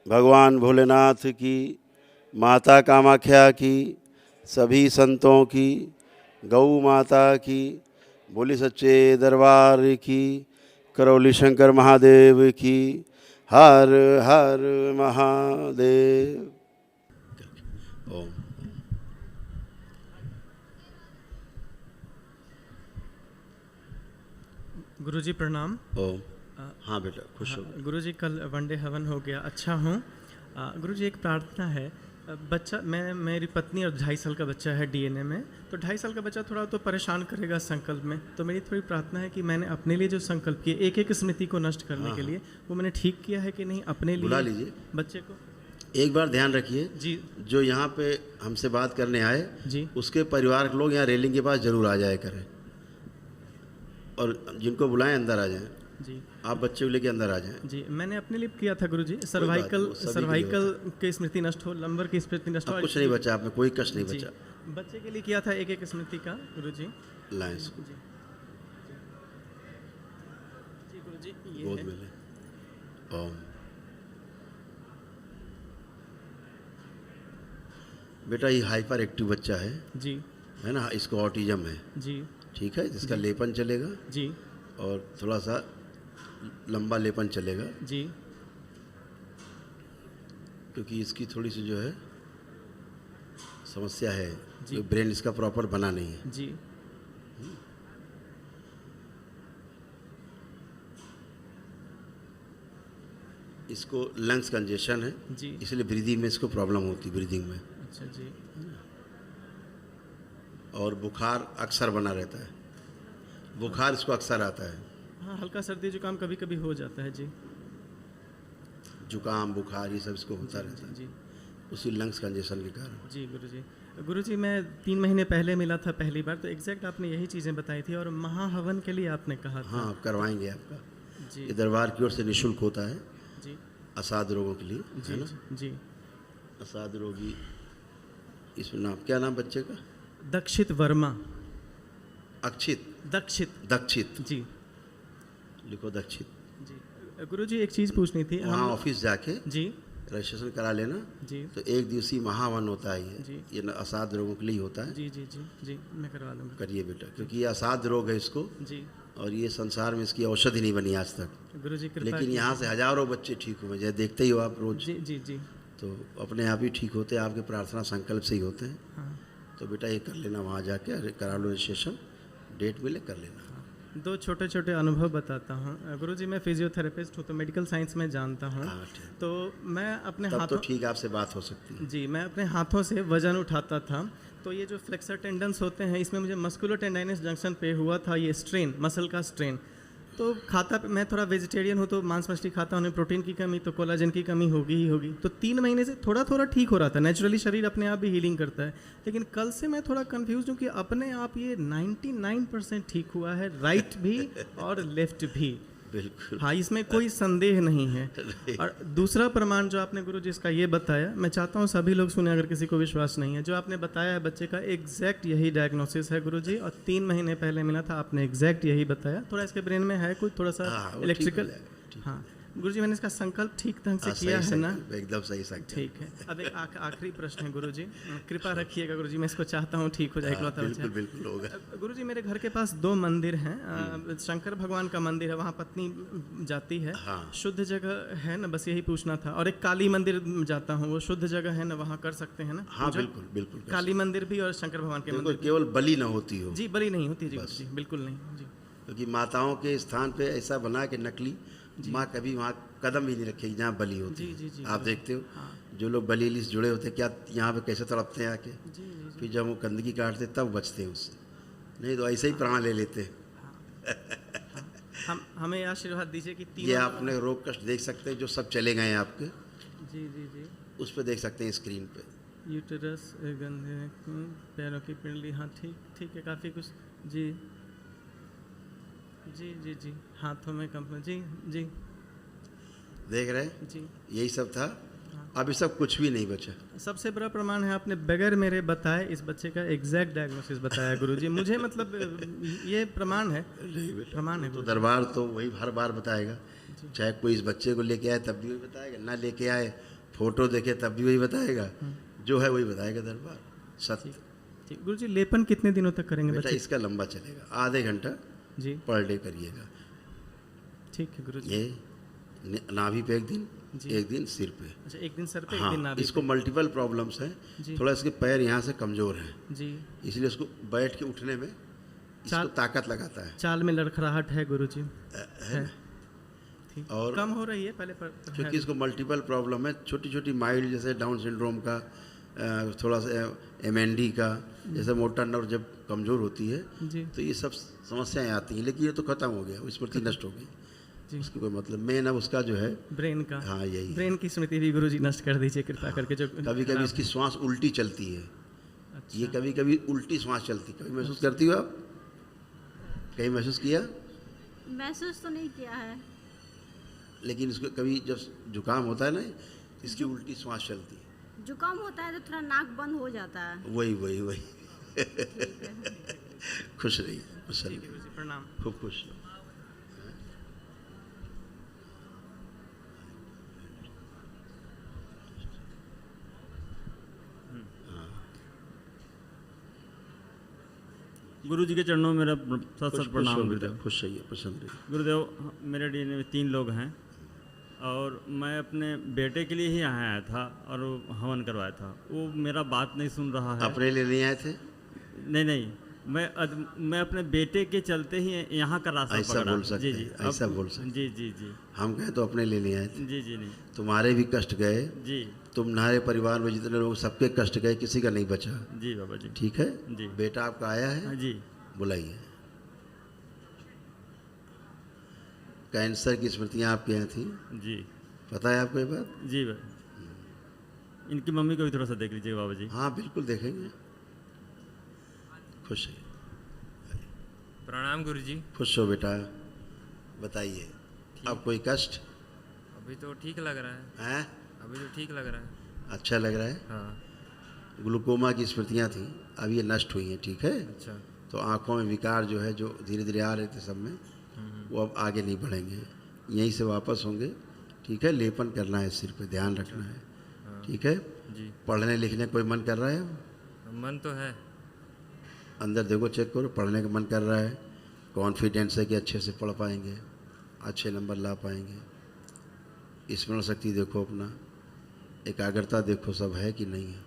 भगवान भोलेनाथ की, माता कामाख्या की, सभी संतों की, गौ माता की, बोली सच्चे दरबार की, करौली शंकर महादेव की, हर हर महादेव। ओम। गुरुजी प्रणाम। ओम। हाँ बेटा, खुश हो। गुरुजी कल वनडे हवन हो गया, अच्छा हूँ। गुरुजी एक प्रार्थना है। बच्चा, मेरी पत्नी और 2.5 साल का बच्चा है डीएनए में, तो 2.5 साल का बच्चा थोड़ा तो परेशान करेगा संकल्प में, तो मेरी थोड़ी प्रार्थना है कि मैंने अपने लिए जो संकल्प किए एक एक स्मृति को नष्ट करने के लिए, वो मैंने ठीक किया है कि नहीं अपने लिए। बुला लीजिए बच्चे को। एक बार ध्यान रखिए जी। जो यहाँ पे हमसे बात करने आए जी। उसके परिवार के लोग यहाँ रेलिंग के पास जरूर आ जाया करें, और जिनको बुलाएं अंदर आ जाएं। जी। आप बच्चे को लेके अंदर आ जाएं। जी, मैंने अपने लिए किया था गुरुजी। सर्वाइकल की स्मृति नष्ट हो, लंबर की स्मृति नष्ट हो। कुछ नहीं बचा, आप में कोई कष्ट नहीं बचा। बच्चे के लिए किया था एक एक स्मृति का गुरुजी। लाइंस जी गुरुजी, ये गोद है। में ले। ओम। बेटा ये हाइपर एक्टिव बच्चा जी। है ना, इसको ऑटिज्म है। जी। ठीक है, जिसका लेपन चलेगा जी। और थोड़ा सा लंबा लेपन चलेगा, जी। क्योंकि इसकी थोड़ी सी जो है समस्या है, जी। ब्रेन इसका प्रॉपर बना नहीं है। जी। इसको लंग्स कंजेशन है जी। इसलिए ब्रीदिंग में इसको प्रॉब्लम होती है, ब्रीदिंग में। अच्छा जी। और बुखार अक्सर बना रहता है, बुखार इसको अक्सर आता है। हाँ, हल्का सर्दी जुकाम कभी कभी हो जाता है। जी। जुकाम बुखार ये सब इसको होता रहता है। जी। उसी लंग्स कंजेशन के कारण। जी गुरुजी। गुरुजी, मैं 3 महीने पहले मिला था पहली बार, तो एग्जैक्ट आपने यही चीज़ें बताई थी और महाहवन के लिए आपने कहा था। हाँ, करवाएंगे आपका। जी। ये दरबार की ओर से निःशुल्क होता है। जी। असाध रोगों के लिए, जी, है ना। जी। असाध रोगी, इसमें नाम क्या, नाम बच्चे का? दक्षित वर्मा। अक्षित। दक्षित। दक्षित। जी। लिखो दक्षित। जी गुरुजी, एक चीज़ पूछनी थी। वहाँ ऑफिस जाके जी। रजिस्ट्रेशन करा लेना। जी। तो 1 दिवसीय महावन होता है जी। ये असाध रोगों के लिए होता है। जी जी जी जी, मैं करवा लूँगा। करिए बेटा, क्योंकि ये असाध रोग है इसको, जी। और ये संसार में इसकी औषधि नहीं बनी आज तक। गुरुजी कृपा लेकिन यहाँ से हजारों बच्चे ठीक हुए, जैसे देखते ही हो आप रोज। जी जी जी। तो अपने आप ही ठीक होते हैं, आपके प्रार्थना संकल्प से ही होते हैं। हाँ। तो बेटा ये कर लेना, वहाँ जाके करा लो रजिस्ट्रेशन, डेट मिले कर लेना। 2 छोटे छोटे अनुभव बताता हूँ गुरुजी। मैं फिजियोथेरेपिस्ट हूँ, तो मेडिकल साइंस में जानता हूँ। हाँ, ठीक। तो मैं अपने तब हाथों तो ठीक आपसे बात हो सकती है। जी, मैं अपने हाथों से वजन उठाता था, तो ये जो फ्लेक्सर टेंडन्स होते हैं, इसमें मुझे मस्कुलर टेंडाइनस जंक्शन पे हुआ था ये स्ट्रेन, मसल का स्ट्रेन। तो मैं थोड़ा वेजिटेरियन हूँ, तो मांस मछली खाता हूँ, प्रोटीन की कमी, तो कोलाजन की कमी होगी ही होगी। तो 3 महीने से थोड़ा थोड़ा ठीक हो रहा था, नेचुरली शरीर अपने आप भी हीलिंग करता है। लेकिन कल से मैं थोड़ा कंफ्यूज हूँ कि अपने आप ये 99% ठीक हुआ है, राइट भी और लेफ्ट भी। बिल्कुल। हाँ, इसमें कोई संदेह नहीं है। और दूसरा प्रमाण जो आपने गुरु जी इसका ये बताया, मैं चाहता हूँ सभी लोग सुने, अगर किसी को विश्वास नहीं है। जो आपने बताया है बच्चे का, एग्जैक्ट यही डायग्नोसिस है गुरु जी, और 3 महीने पहले मिला था, आपने एग्जैक्ट यही बताया। थोड़ा इसके ब्रेन में है कुछ, थोड़ा सा इलेक्ट्रिकल। हाँ गुरुजी, मैंने इसका संकल्प ठीक ढंग से किया है ना? एकदम सही संकल्प। ठीक है। अब एक आखिरी प्रश्न है गुरुजी, कृपा रखिएगा गुरुजी, मैं इसको चाहता हूँ ठीक हो जाए। बिल्कुल बिल्कुल होगा गुरुजी। मेरे घर के पास 2 मंदिर हैं। शंकर भगवान का मंदिर है, वहाँ पत्नी जाती है। हाँ। शुद्ध जगह है ना? बस यही पूछना था। और एक काली मंदिर जाता हूँ, वो शुद्ध जगह है ना, वहाँ कर सकते हैं ना? हाँ बिल्कुल बिल्कुल। काली मंदिर भी और शंकर भगवान के मंदिर। केवल बलि ना होती हो। जी, बलि नहीं होती जी, बिल्कुल नहीं जी। क्योंकि माताओं के स्थान पे ऐसा बना के नकली माँ कभी वहाँ कदम भी नहीं रखेगी जहाँ बलि होती है। जी जी। आप देखते हो। हाँ। जो लोग बलि से जुड़े होते हैं, क्या यहाँ पे कैसे तड़पते हैं आके। जी जी। फिर जब वो गंदगी काटते तब बचते हैं उससे, नहीं तो ऐसे ही प्राण ले लेते हैं। हमें आशीर्वाद दीजिए कि ये आपने रोग कष्ट देख सकते हैं जो सब चले गए हैं आपके। जी जी जी। उस पर देख सकते हैं स्क्रीन पे। यूटेरस, गंधे, पैरों की पिंडली। हाँ ठीक है, काफ़ी कुछ। जी जी जी जी। हाथों में कंपन। जी जी। देख रहे हैं जी। यही सब था। अब ये सब कुछ भी नहीं बचा। सबसे बड़ा प्रमाण है, आपने बगैर मेरे बताए इस बच्चे का एग्जैक्ट डायग्नोसिस बताया गुरुजी। मुझे मतलब ये प्रमाण है, प्रमाण है। तो दरबार तो वही हर बार बताएगा, चाहे कोई इस बच्चे को लेके आए तब भी वही बताएगा, ना लेके आए फोटो देखे तब भी वही बताएगा, जो है वही बताएगा दरबार सत्य। ठीक गुरु जी, लेपन कितने दिनों तक करेंगे बेटा बच्चे? इसका लंबा चलेगा, आधे घंटा जी पर डे करिएगा। ठीक है गुरु जी। ये नाभि पे एक दिन, जी। एक दिन सिर पे। अच्छा, एक दिन सर पे, एक हाँ, दिन नाभि इसको पे। मल्टीपल प्रॉब्लम्स हैं, जी। थोड़ा इसके पैर यहाँ से कमज़ोर हैं, जी, इसलिए उसको बैठ के उठने में इसको चाल- ताकत लगाता है। चाल में लड़खड़ाहट है गुरु जी, है। ठीक, और कम हो रही है पहले पर क्योंकि इसको मल्टीपल प्रॉब्लम है, छोटी छोटी माइल्ड, जैसे डाउन सिंड्रोम का, थोड़ा सा MND का, जैसे मोटर नर्व जब कमज़ोर होती है जी तो ये सब समस्याएं आती हैं, लेकिन ये तो ख़त्म हो गया, स्मृति नष्ट हो गई, जी। उसकी कोई मतलब। मेन अब उसका जो है, ब्रेन का, हाँ यही, ब्रेन की स्मृति भी गुरु जी नष्ट कर दीजिए कृपा करके। जो कभी कभी इसकी श्वास उल्टी चलती है, अच्छा, ये कभी कभी उल्टी श्वास चलती, कभी महसूस करती हो आप? कहीं महसूस किया? महसूस तो नहीं किया है। लेकिन इसको कभी जब जुकाम होता है ना, इसकी उल्टी श्वास चलती है, जुकाम होता है तो थोड़ा नाक बंद हो जाता है। वही वही वही। ठीक है। खुश रहिए, खुश ठीक है रहिए, गुरु जी, प्रणाम। खूब खुश रहो। गुरु जी के चरणों में मेरा सत खुश सत प्रणाम हो गुरुदेव। बेटा, खुश रहिए, प्रसन्न रहिए। गुरुदेव, मेरे डीएनए में 3 लोग हैं और मैं अपने बेटे के लिए ही यहाँ आया था और वो हवन करवाया था। वो मेरा बात नहीं सुन रहा है। अपने लिए नहीं आए थे? नहीं नहीं, मैं अपने बेटे के चलते ही यहाँ का रास्ता ऐसा पकड़ा। बोल सकते जी जी, हैं, ऐसा बोल सकते हैं। जी जी जी हम कहें तो अपने लिए नहीं आए थे, जी जी नहीं तुम्हारे भी कष्ट गए, जी तुम्हारे परिवार में जितने लोग, सबके कष्ट गए, किसी का नहीं बचा। जी बाबा जी। ठीक है, जी। बेटा आपका आया है, हाँ जी बुलाइए। कैंसर की स्मृतियाँ आपके यहाँ थी, जी पता है आपको ये बात? जी बाबा। इनकी मम्मी को भी थोड़ा सा देख लीजिएगा बाबा जी। हाँ बिल्कुल देखेंगे। खुश है, प्रणाम गुरु जी। खुश हो बेटा, बताइए अब कोई कष्ट अभी तो ठीक लग रहा है। है? अभी तो ठीक लग रहा है। अच्छा लग रहा है। हाँ। ग्लूकोमा की स्मृतियाँ थी, अब ये नष्ट हुई हैं, ठीक है। अच्छा। तो आँखों में विकार जो है, जो धीरे धीरे आ रहे थे सब में, वो अब आगे नहीं बढ़ेंगे, यहीं से वापस होंगे। ठीक है, लेपन करना है, सिर पे ध्यान रखना है। हाँ। ठीक है, जी। पढ़ने लिखने कोई मन कर रहा है? मन तो है। अंदर देखो, चेक करो, पढ़ने का मन कर रहा है, कॉन्फिडेंस है कि अच्छे से पढ़ पाएंगे, अच्छे नंबर ला पाएंगे। स्मरण शक्ति देखो अपना, एकाग्रता देखो, सब है कि नहीं है।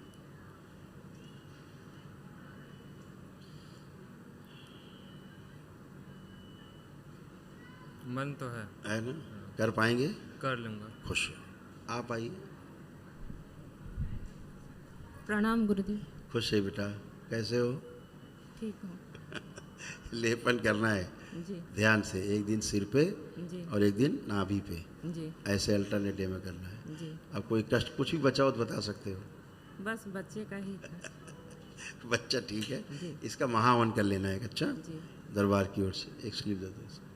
मन तो है ना? कर पाएंगे? कर लूँगा। खुश हो, आप आइए। प्रणाम गुरुदेव। खुश है बेटा, कैसे हो? ठीक हूँ। लेपन करना है जी ध्यान से, एक दिन सिर पे जी और एक दिन नाभि पे, जी ऐसे अल्टरनेट डे में करना है। जी। अब कोई कष्ट कुछ भी बचा हो तो बता सकते हो। बस बच्चे का ही था। बच्चा ठीक है, जी। इसका महावन कर लेना है। अच्छा, जी दरबार की ओर से एक स्लीप दे दो इसको।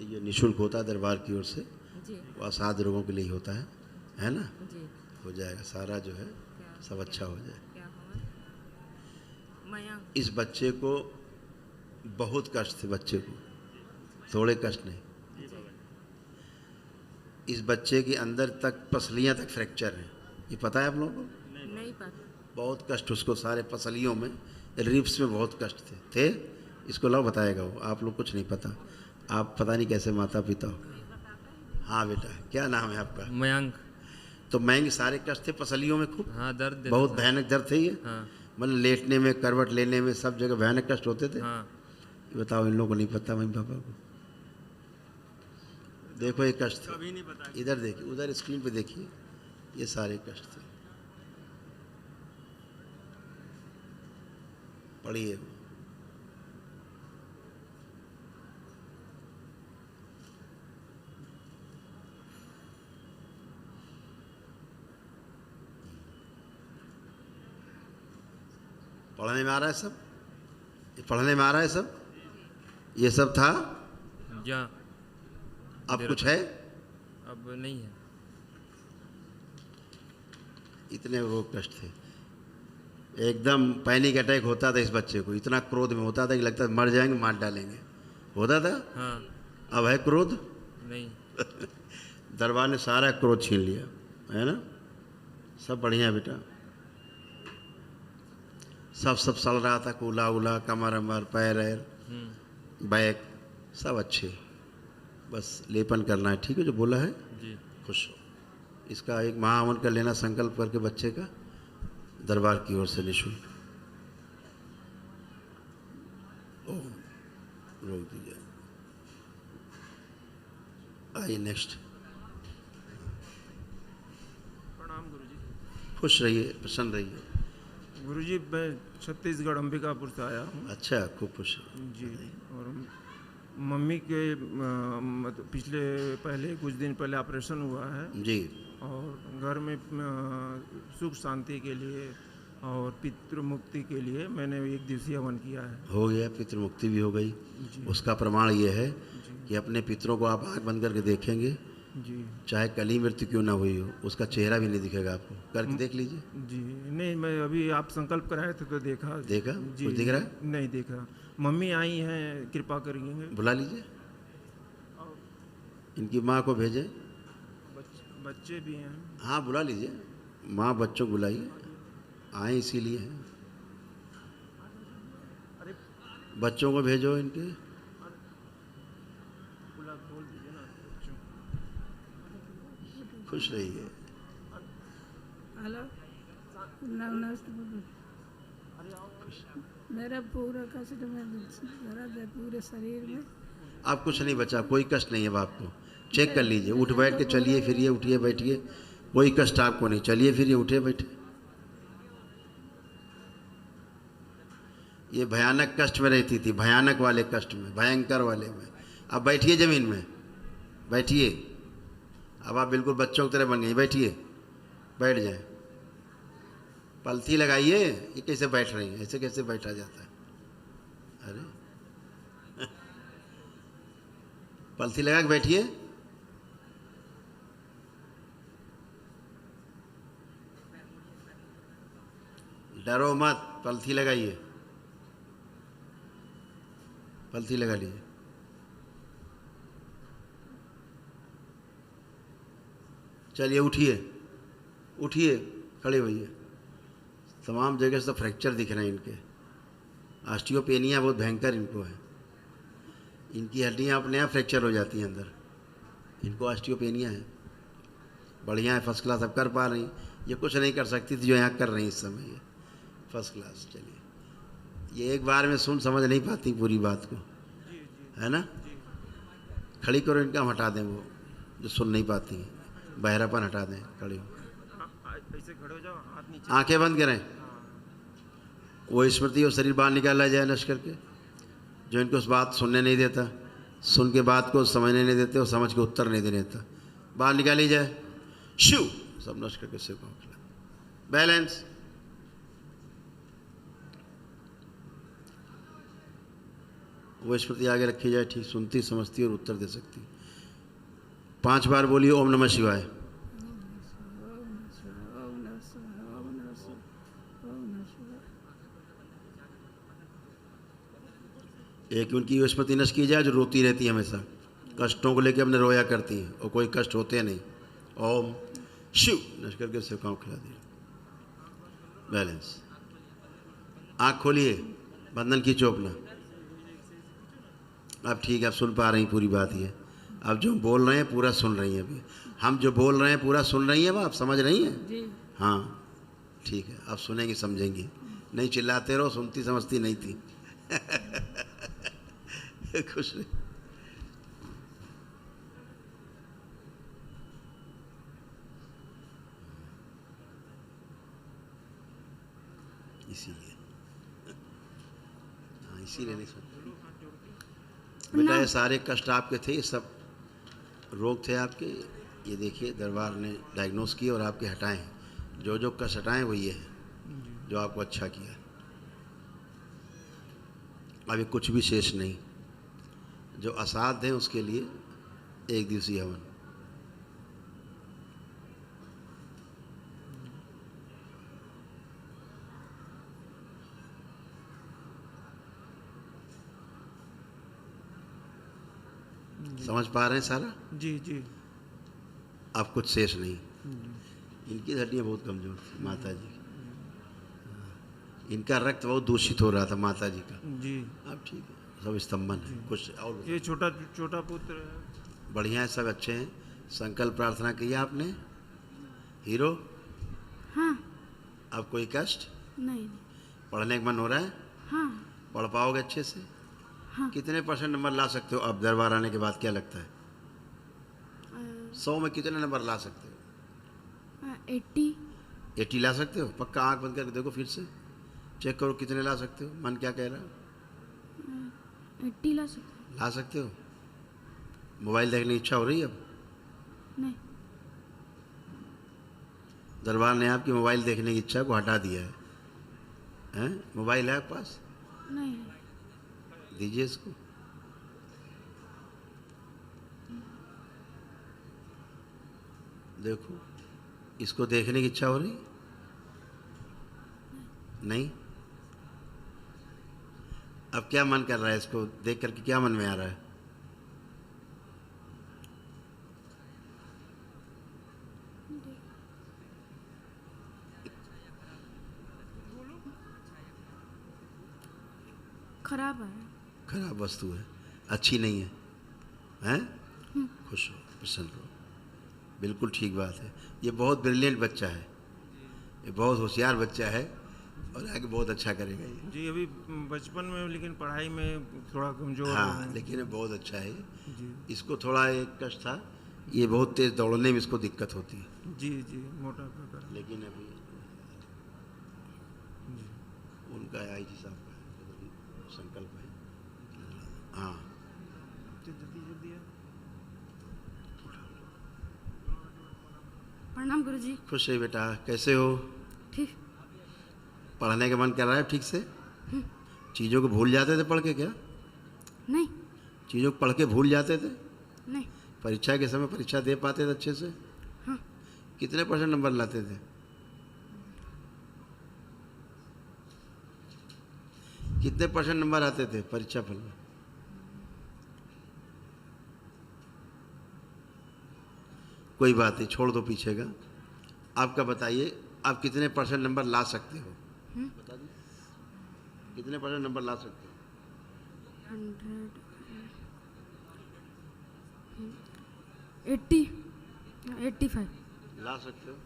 ये निःशुल्क होता है दरबार की ओर से, जी वो असाध्य रोगों के लिए ही होता है ना? जी। हो जाएगा सारा, जो है क्या सब अच्छा हो जाए। क्या हुआ? मैं इस बच्चे को बहुत कष्ट थे, बच्चे को थोड़े कष्ट नहीं। इस बच्चे के अंदर तक पसलियां तक फ्रैक्चर हैं, ये पता है आप लोगों को? नहीं पता। बहुत कष्ट उसको, सारे पसलियों में, रिब्स में बहुत कष्ट थे। इसको लाओ, बताएगा वो, आप लोग कुछ नहीं पता, आप पता नहीं कैसे माता पिता हो। हाँ बेटा, क्या नाम है आपका? मयंक। तो महंगे सारे कष्ट थे पसलियों में, खूब हाँ, दर्द देता बहुत था। भयानक दर्द थे ये, हाँ मतलब लेटने में, करवट लेने में, सब जगह भयानक कष्ट होते थे। हाँ। ये बताओ, इन लोगों को नहीं पता मम्मी पापा को? देखो ये कष्ट थे, कभी नहीं पता। इधर देखिए, उधर स्क्रीन पे देखिए, ये सारे कष्ट थे। पढ़िए। पढ़ने में आ रहा है सब? ये पढ़ने में आ रहा है सब? ये सब था? जा। अब कुछ है? अब नहीं है। इतने वो कष्ट थे, एकदम पैनिक अटैक होता था इस बच्चे को, इतना क्रोध में होता था कि लगता था मर जाएंगे, मार डालेंगे, होता था। हाँ। अब है क्रोध? नहीं। दरबार ने सारा क्रोध छीन लिया, है ना? सब बढ़िया बेटा, सब सड़ रहा था, कूला उला, कमर अमर, पैर ऐर, बैक सब अच्छे, बस लेपन करना है। ठीक है, जो बोला है जी। खुश हो। इसका एक महाहवन कर लेना संकल्प करके बच्चे का, दरबार की ओर से निःशुल्क। ओम, रोक दीजिए। आइए नेक्स्ट। प्रणाम गुरुजी। खुश रहिए, प्रसन्न रहिए। गुरुजी मैं छत्तीसगढ़ अंबिकापुर से आया हूँ अच्छा, खूब खुश रहिए। जी। और मम्मी के पिछले पहले कुछ दिन पहले ऑपरेशन हुआ है जी। और घर में सुख शांति के लिए और पितृ मुक्ति के लिए मैंने एक दिवसीय हवन किया है। हो गया, पितृ मुक्ति भी हो गई। जी। उसका प्रमाण ये है कि अपने पितरों को आप आँख बंद करके देखेंगे, जी चाहे कल ही मृत्यु क्यों ना हुई हो, उसका चेहरा भी नहीं दिखेगा आपको। करके देख लीजिए। जी। नहीं, मैं अभी आप संकल्प कराए थे तो देखा। देखा? जी। कुछ दिख रहा है? नहीं देखा। मम्मी आई हैं, कृपा करेंगे। बुला लीजिए, इनकी माँ को भेजें। बच्चे भी हैं। हाँ, बुला लीजिए, माँ बच्चों को बुलाइए, आए इसीलिए हैं। बच्चों को भेजो इनके। बोल दीजिए ना बच्चों। खुश रहिए। हेलो, नमस्ते। मेरा पूरा कष्ट में दर्द है पूरे शरीर में। आप कुछ नहीं बचा, कोई कष्ट नहीं है। अब आपको चेक कर लीजिए, उठ बैठ के चलिए फिरिए, उठिए बैठिए, कोई कष्ट आपको नहीं। चलिए फिरिए, उठिए बैठे। ये भयानक कष्ट में रहती थी, भयानक वाले कष्ट में, भयंकर वाले में। अब बैठिए जमीन में, बैठिए। अब आप बिल्कुल बच्चों की तरह बन गई, बैठिए, बैठ जाए। पलथी लगाइए। ये कैसे बैठ रही हैं? ऐसे कैसे बैठा जाता है? अरे पलथी लगा के बैठिए। डरो मत, पलथी लगाइए, पलथी लगा लीजिए। चलिए उठिए, उठिए, खड़े होइए। तमाम जगह से फ्रैक्चर दिख रहे हैं इनके। ऑस्टियोपेनिया बहुत भयंकर इनको है। इनकी हड्डियाँ अपने आप फ्रैक्चर हो जाती हैं अंदर। इनको ऑस्टियोपेनिया है। बढ़िया है, फर्स्ट क्लास। अब कर पा रही, ये कुछ नहीं कर सकती थी जो यहाँ कर रही इस समय। ये फर्स्ट क्लास। चलिए, ये एक बार में सुन समझ नहीं पाती पूरी बात को, है ना? खड़ी करो इनका, हम हटा दें वो जो सुन नहीं पाती हैं, बहरापन हटा दें। खड़ी हो, ऐसे खड़े हो जाओ, हाथ नीचे। आंखें बंद करें। वो स्मृति और शरीर बाहर निकाला जाए नश करके, जो इनको उस बात सुनने नहीं देता, सुन के बात को समझने नहीं देते और समझ के उत्तर नहीं देने देता। बाहर निकाली जाए। शिव सब नश करके शिव को बैलेंस। वो स्मृति आगे रखी जाए, ठीक सुनती, समझती और उत्तर दे सकती। 5 बार बोलिए ओम नमः शिवाय। एक उनकी स्मृति नष्ट की जाए जो रोती रहती है हमेशा, कष्टों को लेकर अपने रोया करती हैं और कोई कष्ट होते नहीं। ओम शिव नष्ट करके शिव का खिला दिया। बैलेंस। आँख खोलिए, बंधन की चौपना। अब ठीक है, अब सुन पा रही पूरी बात। ये अब जो बोल रहे हैं पूरा सुन रही हैं। अभी हम जो बोल रहे हैं पूरा सुन रही हैं। अब आप समझ रही हैं? जी। हाँ ठीक है, अब सुनेंगी समझेंगी। नहीं चिल्लाते रहो, सुनती समझती नहीं थी। खुश रही। इसीलिए, हाँ इसीलिए नहीं सुनती बेटा। ये सारे कष्ट आपके थे, ये सब रोग थे आपके। ये देखिए दरबार ने डायग्नोस किए और आपके हटाए हैं। जो जो कष्ट हटाए वो ये है जो आपको अच्छा किया। अभी कुछ भी शेष नहीं। जो असाध्य है उसके लिए एक दिवसीय हवन। समझ पा रहे हैं सारा? जी जी। अब कुछ शेष नहीं। इनकी हड्डियाँ बहुत कमज़ोर थी माता जी की। इनका रक्त बहुत दूषित हो रहा था माता जी का। जी। अब ठीक है, सब स्तंभन है। कुछ और ये छोटा छोटा पुत्र है। बढ़िया है, सब अच्छे हैं। संकल्प प्रार्थना की आपने? हीरो, हाँ अब कोई कष्ट? नहीं पढ़ने का मन हो रहा है? हाँ पढ़ पाओगे अच्छे से? हाँ। कितने % नंबर ला सकते हो अब दरबार आने के बाद, क्या लगता है? 100 में कितने नंबर ला सकते हो? 80 ला सकते हो? पक्का आंख बंद करके देखो, फिर से चेक करो कितने ला सकते हो। मन क्या कह रहा है? 80 ला सकते ला सकते हो? मोबाइल देखने की इच्छा हो रही है अब? नहीं दरबार ने आपकी मोबाइल देखने की इच्छा को हटा दिया है। हैं? मोबाइल है आपके पास? नहीं दीजिए इसको। देखो, इसको देखने की इच्छा हो रही? नहीं? अब क्या मन कर रहा है इसको देख करके, क्या मन में आ रहा है? खराब है खराब वस्तु है, अच्छी नहीं है। हैं? खुश हो, प्रसन्न रहो, बिल्कुल ठीक बात है। ये बहुत ब्रिलियंट बच्चा है, ये बहुत होशियार बच्चा है और आगे बहुत अच्छा करेगा ये। जी अभी बचपन में लेकिन पढ़ाई में थोड़ा कमजोर हाँ, है। लेकिन ये बहुत अच्छा है। जी इसको थोड़ा एक कष्ट था, ये बहुत तेज दौड़ने में इसको दिक्कत होती है, जी जी मोटापा का। लेकिन अभी उनका IG साहब का है, संकल्प है। हाँ, जल्दी जल्दी है। प्रणाम गुरुजी। खुश है बेटा, कैसे हो? ठीक पढ़ने का मन कर रहा है ठीक से? चीज़ों को भूल जाते थे पढ़ के क्या? नहीं चीज़ों को पढ़ के भूल जाते थे? नहीं परीक्षा के समय परीक्षा दे पाते थे अच्छे से? हाँ कितने % नंबर लाते थे? कितने % नंबर आते थे परीक्षा फल में? कोई बात नहीं, छोड़ दो पीछे का। आपका बताइए, आप कितने % नंबर ला सकते हो? बता दीजिए, कितने % नंबर ला सकते हो? 100 85 ला सकते हो?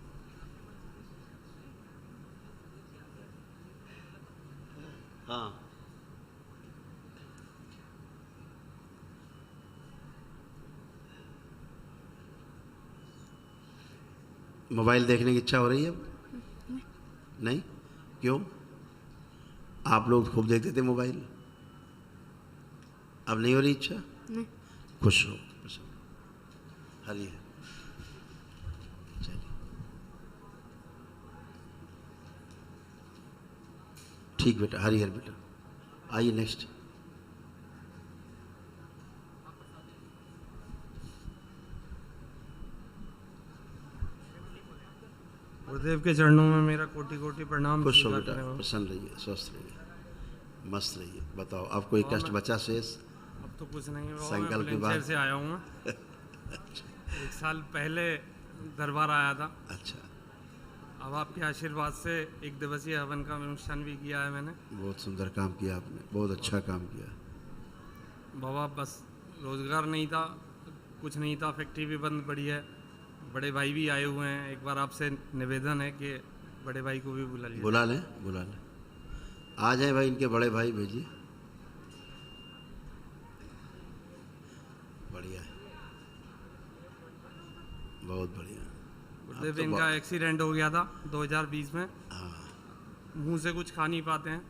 हाँ, मोबाइल देखने की इच्छा हो रही है अब? नहीं? क्यों? आप लोग खूब देखते थे मोबाइल, अब नहीं हो रही इच्छा? नहीं खुश हो, हरी है। चलिए, ठीक बेटा, हरी हर बेटा। आइए नेक्स्ट। गुरुदेव के चरणों में मेरा कोटि कोटि प्रणाम। खुश हो स्वीकार बेटा, करें बाबा। प्रसन्न रहिए, स्वस्थ रहिए, मस्त रहिए। बताओ, अब कोई कष्ट बचा शेष? अब तो कुछ नहीं है बाबा, संकल्प मैं के बुलंदशहर बाद? से आया हूँ मैं। 1 साल पहले दरबार आया था। अच्छा, अब आपके आशीर्वाद से 1 दिवसीय हवन का अनुष्ठान भी किया है मैंने। बहुत सुंदर काम किया आपने, बहुत अच्छा काम किया। बाबा बस रोजगार नहीं था, कुछ नहीं था, फैक्ट्री भी बंद पड़ी है, बड़े भाई भी आए हुए हैं। एक बार आपसे निवेदन है कि बड़े भाई को भी बुला लीजिए। बुला लें, बुला लें, आ जाए भाई, इनके बड़े भाई भेजिए। बढ़िया है, बहुत बढ़िया। गुरुदेव अब तो इनका एक्सीडेंट हो गया था 2020 में। हाँ, मुंह से कुछ खा नहीं पाते हैं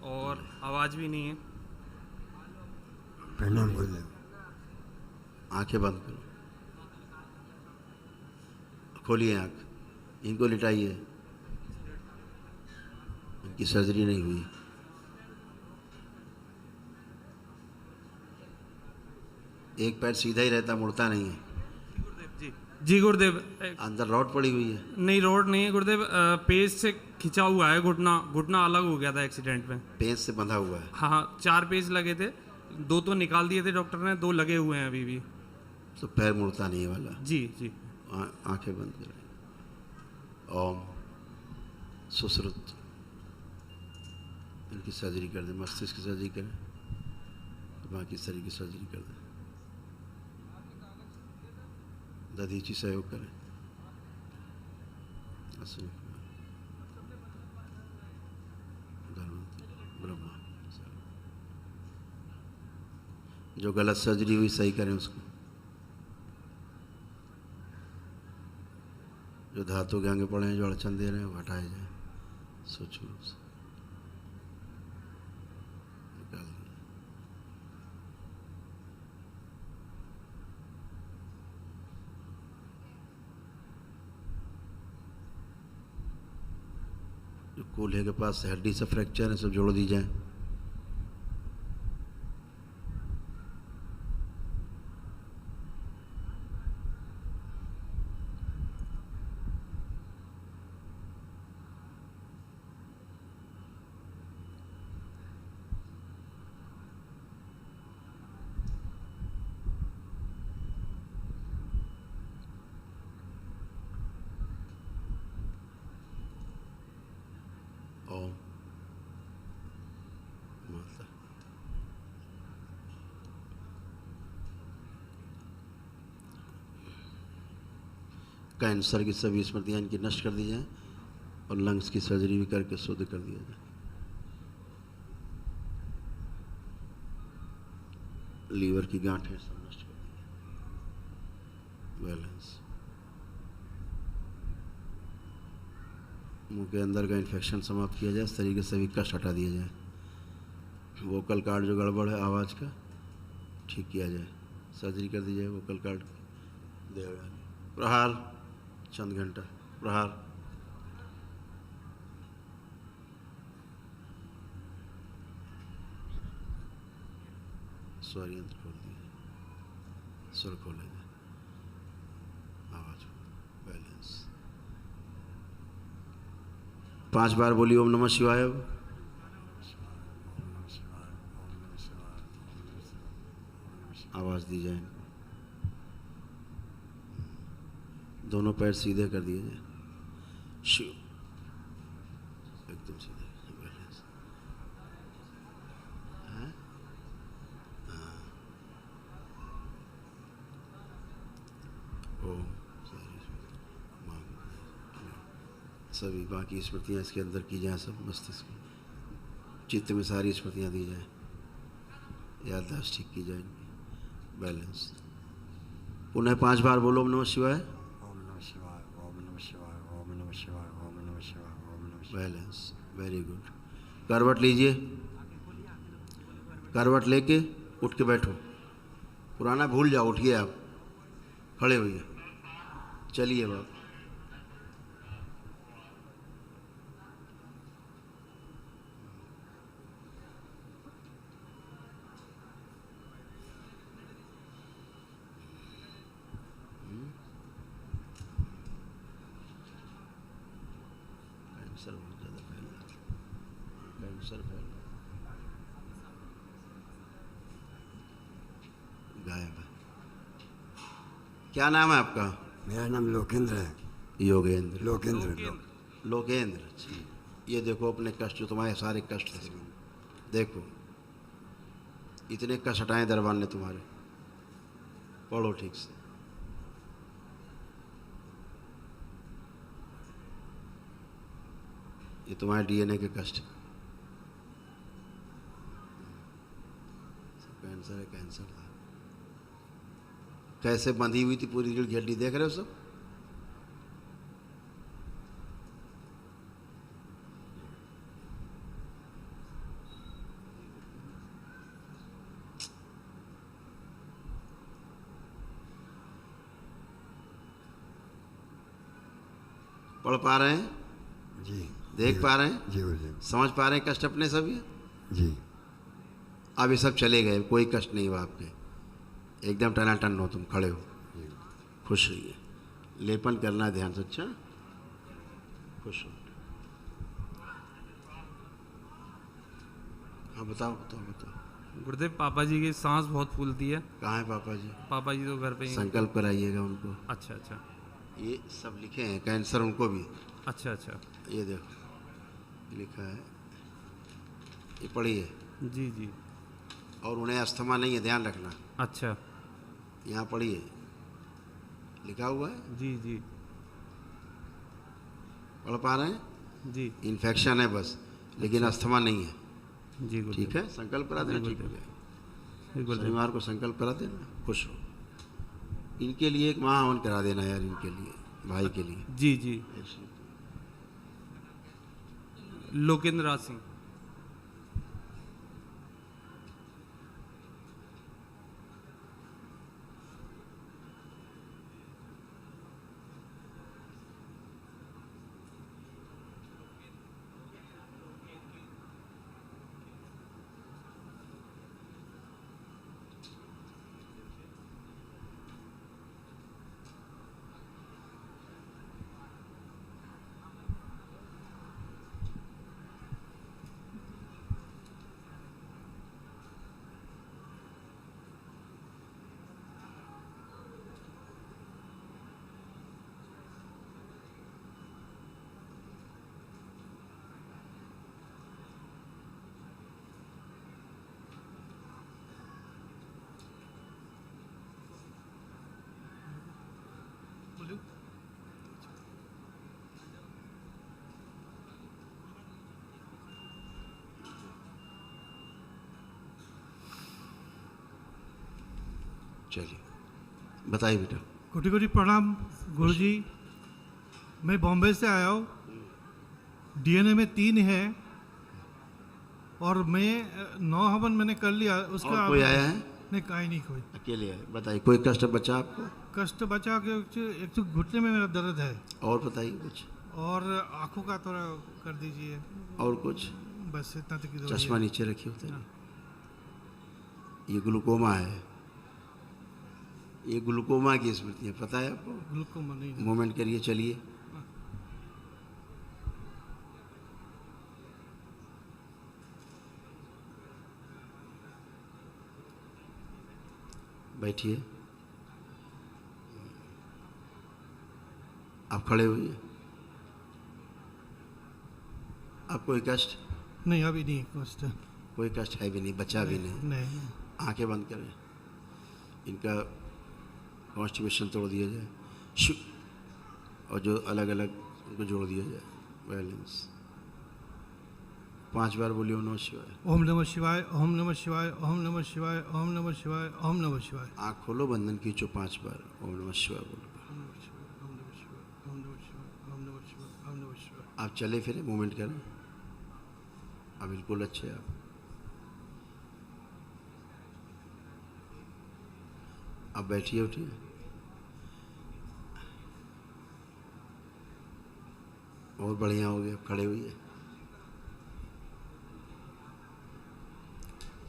और आवाज़ भी नहीं है। प्रणाम गुरुदेव। आंखें बंद करो, खोलिए आंख, इनको लिटाइए। इनकी सर्जरी नहीं हुई। एक पैर सीधा ही रहता, मुड़ता नहीं है। जी जी गुरुदेव। अंदर रॉड पड़ी हुई है? नहीं रोड नहीं है गुरुदेव, पेज से खिंचा हुआ है घुटना, घुटना अलग हो गया था एक्सीडेंट में। पेंच से बंधा हुआ है? हाँ 4 पेज लगे थे, 2 तो निकाल दिए थे डॉक्टर ने, 2 लगे हुए हैं अभी भी। तो पैर मुड़ता नहीं है वाला? जी जी। आंखें बंद करें। ओम सुश्रुत इनकी सर्जरी कर दे, मस्तिष्क की सर्जरी करें, बाकी शरीर की सर्जरी कर दे, दधीची सहयोग करें। ब्रह्मा जो गलत सर्जरी हुई सही करें उसको, जो धातु के अंग पड़े हैं, जो अड़चन दे रहे हैं वो हटाए जाए सूक्ष्म रूप से निकाल दें। जो कूल्हे के पास हड्डी से फ्रैक्चर है सब जोड़ दी जाए। ओम माता कैंसर की सभी स्मृतियाँ इनकी नष्ट कर दी जाए और लंग्स की सर्जरी भी करके शुद्ध कर दिया जाए। लीवर की गांठें सब नष्ट कर दी जाए। बैलेंस, मुंह के अंदर का इन्फेक्शन समाप्त किया जाए, शरीर के सभी कष्ट हटा दिया जाए। वोकल कार्ड जो गड़बड़ है आवाज़ का ठीक किया जाए, सर्जरी कर दी जाए वोकल कार्ड की। देवयानी प्रहार, चंद घंटा प्रहार। स्वर यंत्र खोल दिया, स्वर खोले जाए, आवाज बैलेंस। 5 बार बोली ओम नमः शिवाय। आवाज दी जाए, दोनों पैर सीधे कर दिए जाए, शिव एकदम सीधे। बैलेंस, ओम सभी बाकी स्मृतियाँ इसके अंदर की जाए, सब मस्तिष्क चित्त में सारी स्मृतियाँ दी जाए, याददाश्त ठीक की जाए। बैलेंस, पुनः 5 बार बोलो ओम नमः शिवाय। ओम नमः शिवाय, ओम नमः शिवाय, ओम नमः शिवाय, ओम नमः शिवाय, ओम नमः शिवाय। Balance, very good. करवट लीजिए, करवट लेके उठ के बैठो, पुराना भूल जाओ, उठिए आप, खड़े होइए, चलिए बाप। कैंसर बहुत ज़्यादा फैल रहा है, कैंसर फैल रहा है। गायब है। क्या नाम है आपका? मेरा नाम लोकेंद्र है। योगेंद्र। लोकेंद्र। लोकेंद्र, अच्छा। ये देखो अपने कष्ट, जो तुम्हारे सारे कष्ट थे, देखो इतने कष्ट हटाए दरबार ने तुम्हारे। पढ़ो ठीक से। ये तुम्हारे डीएनए के कष्ट है। कैंसर है, कैंसर था। कैसे बंधी हुई थी पूरी रीढ़ की हड्डी, देख रहे हो सब? पढ़ पा रहे हैं? जी। देख पा रहे हैं? जी जी। समझ पा रहे हैं कष्ट अपने सभी? जी। अब ये सब चले गए, कोई कष्ट नहीं हुआ आपके, एकदम टनाटन हो, तुम खड़े हो, खुश रहिए। लेपन करना है ध्यान से, अच्छा खुश हो। हाँ बताओ बताओ बताओ। गुरुदेव, पापा जी की सांस बहुत फूलती है। कहाँ है पापा जी? पापा जी तो घर पे ही हैं। संकल्प कराइएगा उनको। अच्छा अच्छा। ये सब लिखे हैं, कैंसर उनको भी, अच्छा अच्छा। ये देखो लिखा है, ये पढ़िए। जी जी। और उन्हें अस्थमा नहीं है, ध्यान रखना। अच्छा। यहाँ पढ़िए, लिखा हुआ है। जी जी। पढ़ पा रहे हैं? जी। इन्फेक्शन है बस, लेकिन अस्थमा नहीं है। जी गुरुदेव। ठीक है, संकल्प करा देना। ठीक हो जी गया, गुरुदेव। शनिवार को संकल्प करा देना, खुश हो। इनके लिए एक महाहवन करा देना यार, इनके लिए, भाई के लिए। जी जी। लोकेंद्र राज सिंह। चलिए बताइए बेटा। कोटि कोटि प्रणाम गुरुजी। मैं बॉम्बे से आया हूँ। डीएनए में 3 है और मैं 9 हवन मैंने कर लिया उसका। और कोई आया है? नहीं, कहीं नहीं कोई। अकेले आए। बताइए, कोई कष्ट बचा आपको? कष्ट बचा के एक तो घुटने में मेरा दर्द है। और बताइए कुछ। और आंखों का थोड़ा कर दीजिए। और कुछ? बस इतना तक ही। चश्मा नीचे रखिए होते हैं। ये ग्लूकोमा है, ये ग्लूकोमा की स्मृति है, पता है आपको? ग्लूकोमा नहीं। मूवमेंट करिए, चलिए। बैठिए। आप खड़े हुए। आप कोई कष्ट? नहीं, अभी नहीं कष्ट। कोई कष्ट है भी नहीं, बचा भी नहीं। नहीं। आंखें बंद करें। इनका कॉन्स्टिपेशन तोड़ दिया जाए, और जो अलग अलग उनको जोड़ दिया जाए, बैलेंस। 5 बार बोलिए ओम नमः शिवाय। ओम नमः शिवाय, ओम नमः शिवाय, ओम नमः शिवाय, ओम नमः शिवाय, ओम नमः शिवाय। आँख खोलो, बंधन खींचो, 5 बार ओम नमः शिवाय बोलो। आप चले फिरे, मूवमेंट करें। आप बिल्कुल अच्छे आप। अब बैठिए, उठिए। और बढ़िया हो गया, खड़े हुए।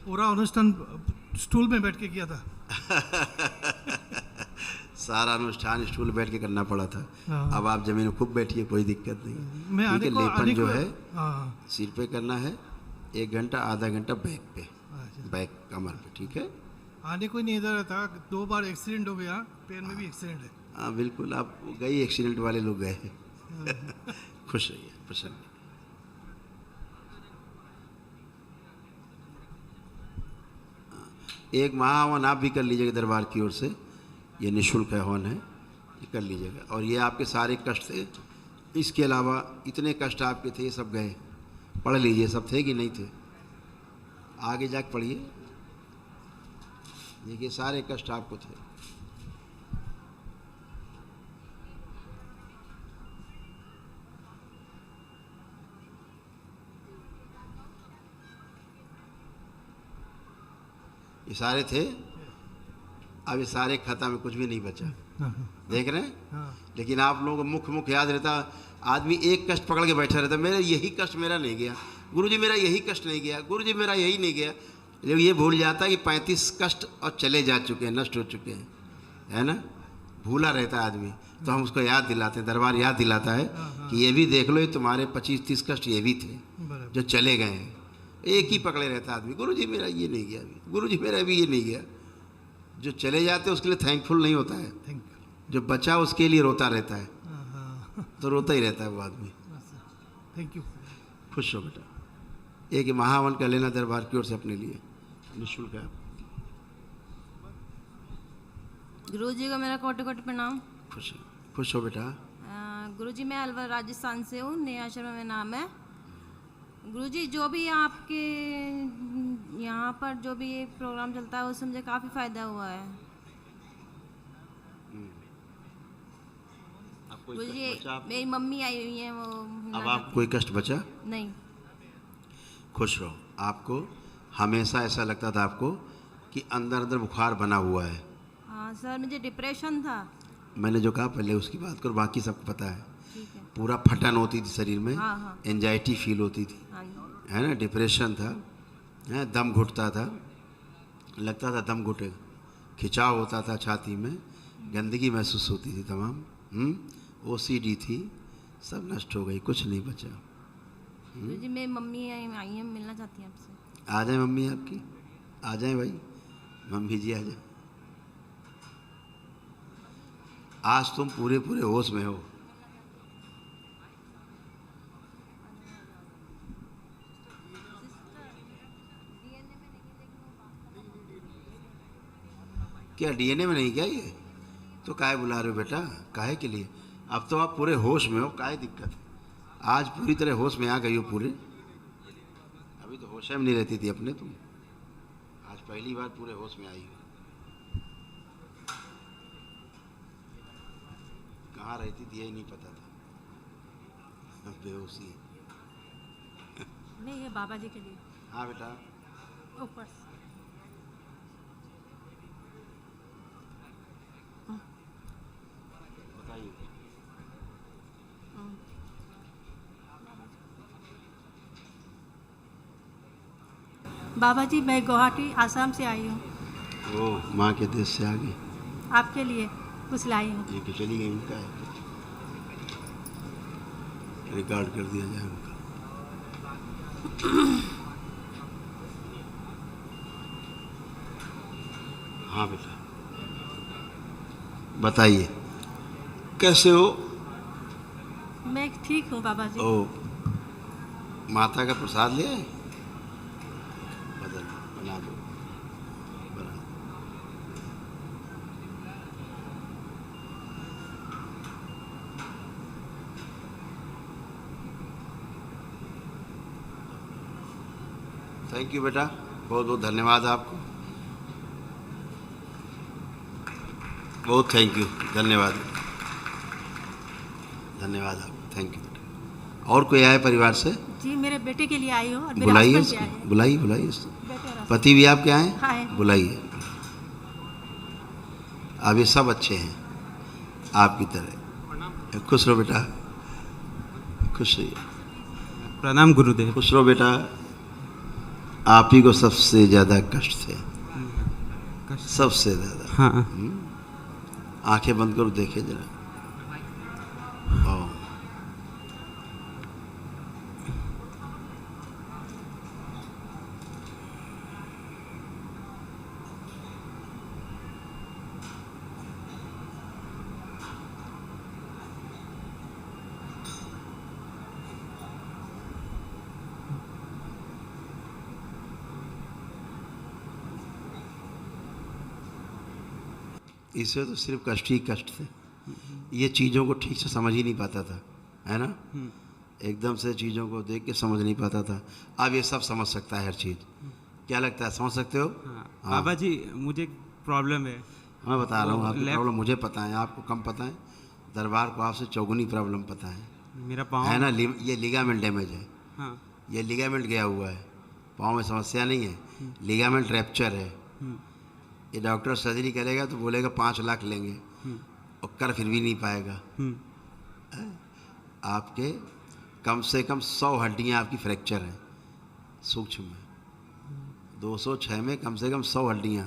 पूरा अनुष्ठान स्टूल में बैठ के किया था। सारा अनुष्ठान स्टूल बैठ के करना पड़ा था। हाँ। अब आप जमीन में खूब बैठिए, कोई दिक्कत नहीं। मैं ठीक है, लेपन जो है हाँ। सिर पे करना है, 1 घंटा आधा घंटा बैक पे, बैक कमर पे। ठीक है। आने कोई नहीं इधर था। 2 बार एक्सीडेंट हो गया, पैर में भी एक्सीडेंट है। हाँ बिल्कुल, आप गए, एक्सीडेंट वाले लोग गए। खुश रहिए, प्रसन्न रहिए। एक महाहवन आप भी कर लीजिएगा दरबार की ओर से। ये निःशुल्क हवन है, ये कर लीजिएगा। और ये आपके सारे कष्ट थे, इसके अलावा इतने कष्ट आपके थे, ये सब गए। पढ़ लीजिए, सब थे कि नहीं थे? आगे जाके पढ़िए, देखिए सारे कष्ट आपको थे। ये सारे थे। अब ये सारे खाता में कुछ भी नहीं बचा। देख रहे हैं? हाँ। लेकिन आप लोगों को मुख्य याद रहता। आदमी एक कष्ट पकड़ के बैठा रहता, मेरा यही कष्ट मेरा नहीं गया, गुरुजी मेरा यही कष्ट नहीं गया, गुरुजी मेरा यही नहीं गया। लेकिन ये भूल जाता है कि 35 कष्ट और चले जा चुके हैं, नष्ट हो चुके हैं, है ना। भूला रहता है आदमी, तो हम उसको याद दिलाते हैं, दरबार याद दिलाता है कि ये भी देख लो, ये तुम्हारे 25-30 कष्ट ये भी थे जो चले गए हैं। एक ही पकड़े रहता आदमी, गुरुजी मेरा ये नहीं गया, अभी गुरुजी मेरा भी ये नहीं गया। जो चले जाते हैं उसके लिए थैंकफुल नहीं होता है, जो बचा उसके लिए रोता रहता है। तो रोता ही रहता है वो आदमी। Thank you. खुश हो बेटा। एक महावन का लेना दरबार की ओर से अपने लिए निःशुल्क है। गुरुजी को मेरा कोटि कोटि प्रणाम। खुश हो बेटा। गुरुजी मैं अलवर राजस्थान से हूँ, नया आश्रम में नाम है। गुरुजी जो भी आपके यहाँ पर जो भी ये प्रोग्राम चलता है उससे मुझे काफ़ी फ़ायदा हुआ है। गुरुजी मेरी मम्मी आई हुई है वो। अब आप कोई कष्ट बचा नहीं। खुश रहो। आपको हमेशा ऐसा लगता था आपको कि अंदर अंदर बुखार बना हुआ है। हाँ सर, मुझे डिप्रेशन था। मैंने जो कहा पहले उसकी बात करो, बाकी सबको पता है। ठीक है। पूरा फटन होती थी शरीर में। हाँ हाँ। एंजाइटी फील होती थी। हाँ है ना, डिप्रेशन था, है, दम घुटता था, लगता था दम घुटेगा, खिंचाव होता था छाती में, गंदगी महसूस होती थी तमाम। OCD थी, सब नष्ट हो गई, कुछ नहीं बचा। जी मेरी मम्मी आई है, मिलना चाहती हैं आपसे। आ जाए मम्मी आपकी, आ जाए भाई, मम्मी जी आ जाए। आज तुम पूरे पूरे होश में हो। क्या DNA में नहीं क्या ये? तो काहे बुला रहे हो बेटा, काहे के लिए? अब तो आप पूरे होश में हो, काहे दिक्कत है? आज पूरी तरह होश में आ गई हो पूरे। अभी तो होश में नहीं रहती थी अपने तुम, आज पहली बार पूरे होश में आई हो। कहाँ रहती थी यही नहीं पता था, बेहोशी। नहीं, ये बाबा जी के लिए। हाँ बेटा। ऊपर बताइए। बाबा जी मैं गुवाहाटी आसाम से आई हूँ। ओ माँ के देश से आ गई। आपके लिए कुछ लाई हूँ। ये कि चली गई उनका है, रिकॉर्ड कर दिया जाए उनका। हाँ बेटा बताइए कैसे हो? मैं ठीक हूँ बाबा जी। ओ माता का प्रसाद ले आए? बना दो, बना। थैंक यू बेटा, बहुत बहुत धन्यवाद आपको, बहुत थैंक यू, धन्यवाद धन्यवाद आपको, थैंक यू बेटा। और कोई आए परिवार से? जी मेरे बेटे के लिए आई हूँ और मेरे बुलाइए हस्बैंड भी आए इसको, हैं। बुलाइए बुलाइए इसको। बेटे और पति भी आपके आए? हाँ, है। बुलाइए। अब ये सब अच्छे हैं आपकी तरह। खुश रहो बेटा, खुश रहिए। प्रणाम गुरुदेव। खुश रहो बेटा। आप ही को सबसे ज़्यादा कष्ट थे, सबसे ज़्यादा। हाँ। आंखें बंद करो, देखे जरा। इससे तो सिर्फ कष्ट ही कष्ट थे, ये चीज़ों को ठीक से समझ ही नहीं पाता था, है ना? एकदम से चीज़ों को देख के समझ नहीं पाता था। अब ये सब समझ सकता है हर चीज़। क्या लगता है, समझ सकते हो? हाँ। बाबा जी मुझे प्रॉब्लम है। मैं बता रहा हूँ आपकी प्रॉब्लम मुझे पता है, आपको कम पता है। दरबार को आपसे चौगुनी प्रॉब्लम पता है। मेरा पाँव है ना, ये लिगामेंट डैमेज है। हाँ। ये लिगामेंट गया हुआ है, पाँव में समस्या नहीं है, लिगामेंट रैप्चर है। ये डॉक्टर सर्जरी करेगा तो बोलेगा 5 लाख लेंगे और कर फिर भी नहीं पाएगा। आपके कम से कम 100 हड्डियाँ आपकी फ्रैक्चर हैं सूक्ष्म में, 206 में कम से कम 100 हड्डियाँ,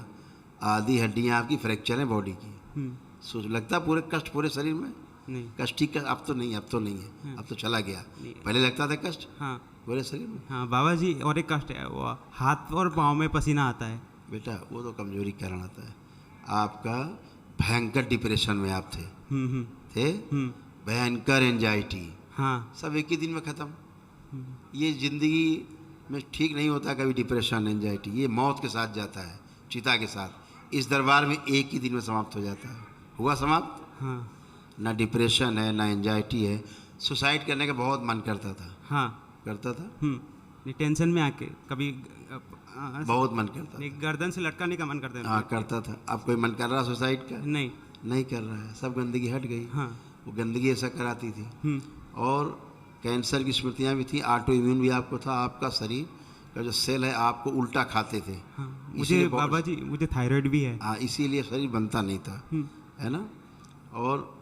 आधी हड्डियाँ आपकी फ्रैक्चर हैं बॉडी की। सोच लगता पूरे कष्ट पूरे शरीर में नहीं, कष्ट ही अब तो नहीं, अब तो नहीं है, अब तो चला गया। पहले लगता था कष्ट हाँ पूरे शरीर में। हाँ बाबा जी, और एक कष्ट है, वो हाथ और पाँव में पसीना आता है। बेटा वो तो कमजोरी के कारण आता है। आपका भयंकर डिप्रेशन में आप थे भयंकर एंजाइटी, हाँ सब एक ही दिन में ख़त्म। ये ज़िंदगी में ठीक नहीं होता कभी डिप्रेशन एंजाइटी, ये मौत के साथ जाता है, चिता के साथ। इस दरबार में एक ही दिन में समाप्त हो जाता है। हुआ समाप्त। हाँ ना डिप्रेशन है, ना एंजाइटी है। सुसाइड करने का बहुत मन करता था। हाँ करता था। ये टेंशन में आके कभी बहुत मन करता था। गर्दन से लटकाने का मन करता था। हाँ करता था। अब कोई मन कर रहा सुसाइड का? नहीं कर रहा है। सब गंदगी हट गई। हाँ वो गंदगी ऐसा कराती थी। और कैंसर की स्मृतियाँ भी थी, ऑटो इम्यून भी आपको था। आपका शरीर का जो सेल है आपको उल्टा खाते थे। हाँ, मुझे बाबा जी मुझे थायराइड भी है। हाँ, इसीलिए शरीर बनता नहीं था, है ना। और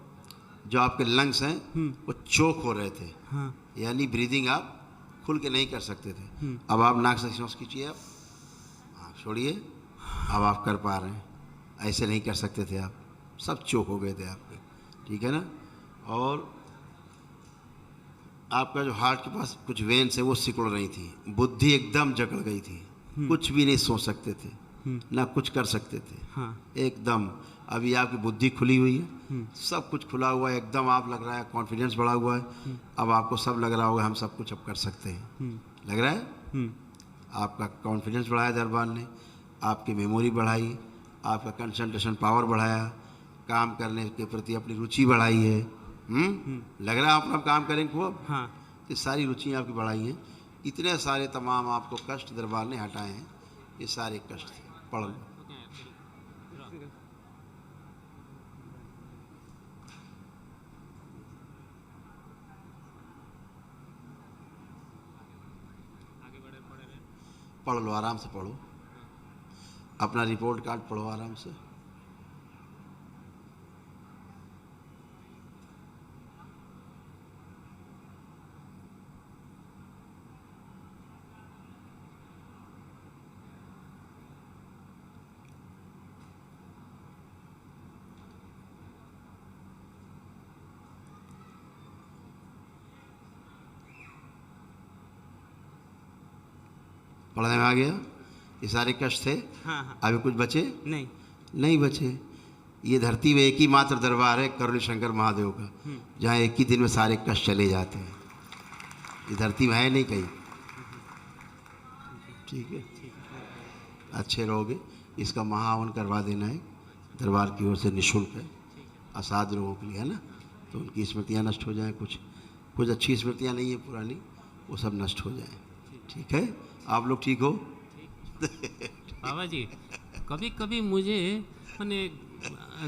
जो आपके लंग्स हैं वो चोक हो रहे थे। हाँ। यानी ब्रीदिंग आप खुल के नहीं कर सकते थे। अब आप नाक से सांस खींचिए, आप आँख छोड़िए, अब आप कर पा रहे हैं। ऐसे नहीं कर सकते थे आप, सब चोक हो गए थे आपके, ठीक है ना। और आपका जो हार्ट के पास कुछ वेन्स है वो सिकुड़ रही थी। बुद्धि एकदम जकड़ गई थी, कुछ भी नहीं सोच सकते थे, ना कुछ कर सकते थे। हाँ। एकदम अभी आपकी बुद्धि खुली हुई है, सब कुछ खुला हुआ है एकदम। आप लग रहा है कॉन्फिडेंस बढ़ा हुआ है। अब आपको सब लग रहा होगा हम सब कुछ अब कर सकते हैं। लग रहा है आपका कॉन्फिडेंस बढ़ाया दरबार ने, आपकी मेमोरी बढ़ाई, आपका कंसंट्रेशन पावर बढ़ाया, काम करने के प्रति अपनी रुचि बढ़ाई है। लग रहा है आप लोग काम करेंगे खूब। हाँ। ये सारी रुचियाँ आपकी बढ़ाई हैं। इतने सारे तमाम आपको कष्ट दरबार ने हटाए हैं। ये सारे कष्ट थे। पढ़ लो। पढ़ लो, आराम से पढ़ो, अपना रिपोर्ट कार्ड पढ़ो आराम से। पढ़ने में आ गया। ये सारे कष्ट थे। हाँ। अभी कुछ बचे? नहीं बचे। ये धरती में एक ही मात्र दरबार है करुण शंकर महादेव का, जहाँ एक ही दिन में सारे कष्ट चले जाते हैं। ये धरती में है नहीं कहीं, ठीक है। अच्छे रहोगे। इसका महाहवन करवा देना है दरबार की ओर से, निःशुल्क है, असाध लोगों के लिए, है ना। तो उनकी स्मृतियाँ नष्ट हो जाएँ, कुछ अच्छी स्मृतियाँ नहीं है पुरानी, वो सब नष्ट हो जाएँ, ठीक है। आप लोग ठीक हो? बाबा जी कभी कभी मुझे माने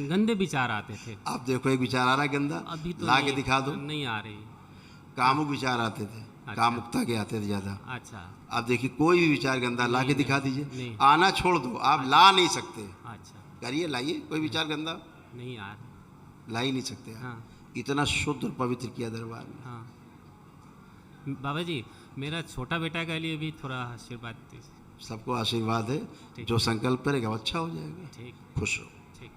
गंदे विचार आते थे। आप देखो एक विचार आ रहा है गंदा, अभी तो ला के दिखा दो। नहीं आ रही। कामुक विचार आते थे। अच्छा। कामुकता के आते थे ज़्यादा। अच्छा। आप देखिए कोई भी विचार गंदा ला के दिखा दीजिए। आना छोड़ दो, आप ला नहीं सकते। अच्छा। करिए, लाइए कोई विचार गंदा। नहीं आ ला ही नहीं सकते। हाँ। इतना शुद्ध और पवित्र किया दरबार में। हाँ। बाबा जी मेरा छोटा बेटा के लिए भी थोड़ा आशीर्वाद दीजिए। सबको आशीर्वाद है, जो संकल्प करेगा वो अच्छा हो जाएगा। ठीक। खुश हो। ठीक।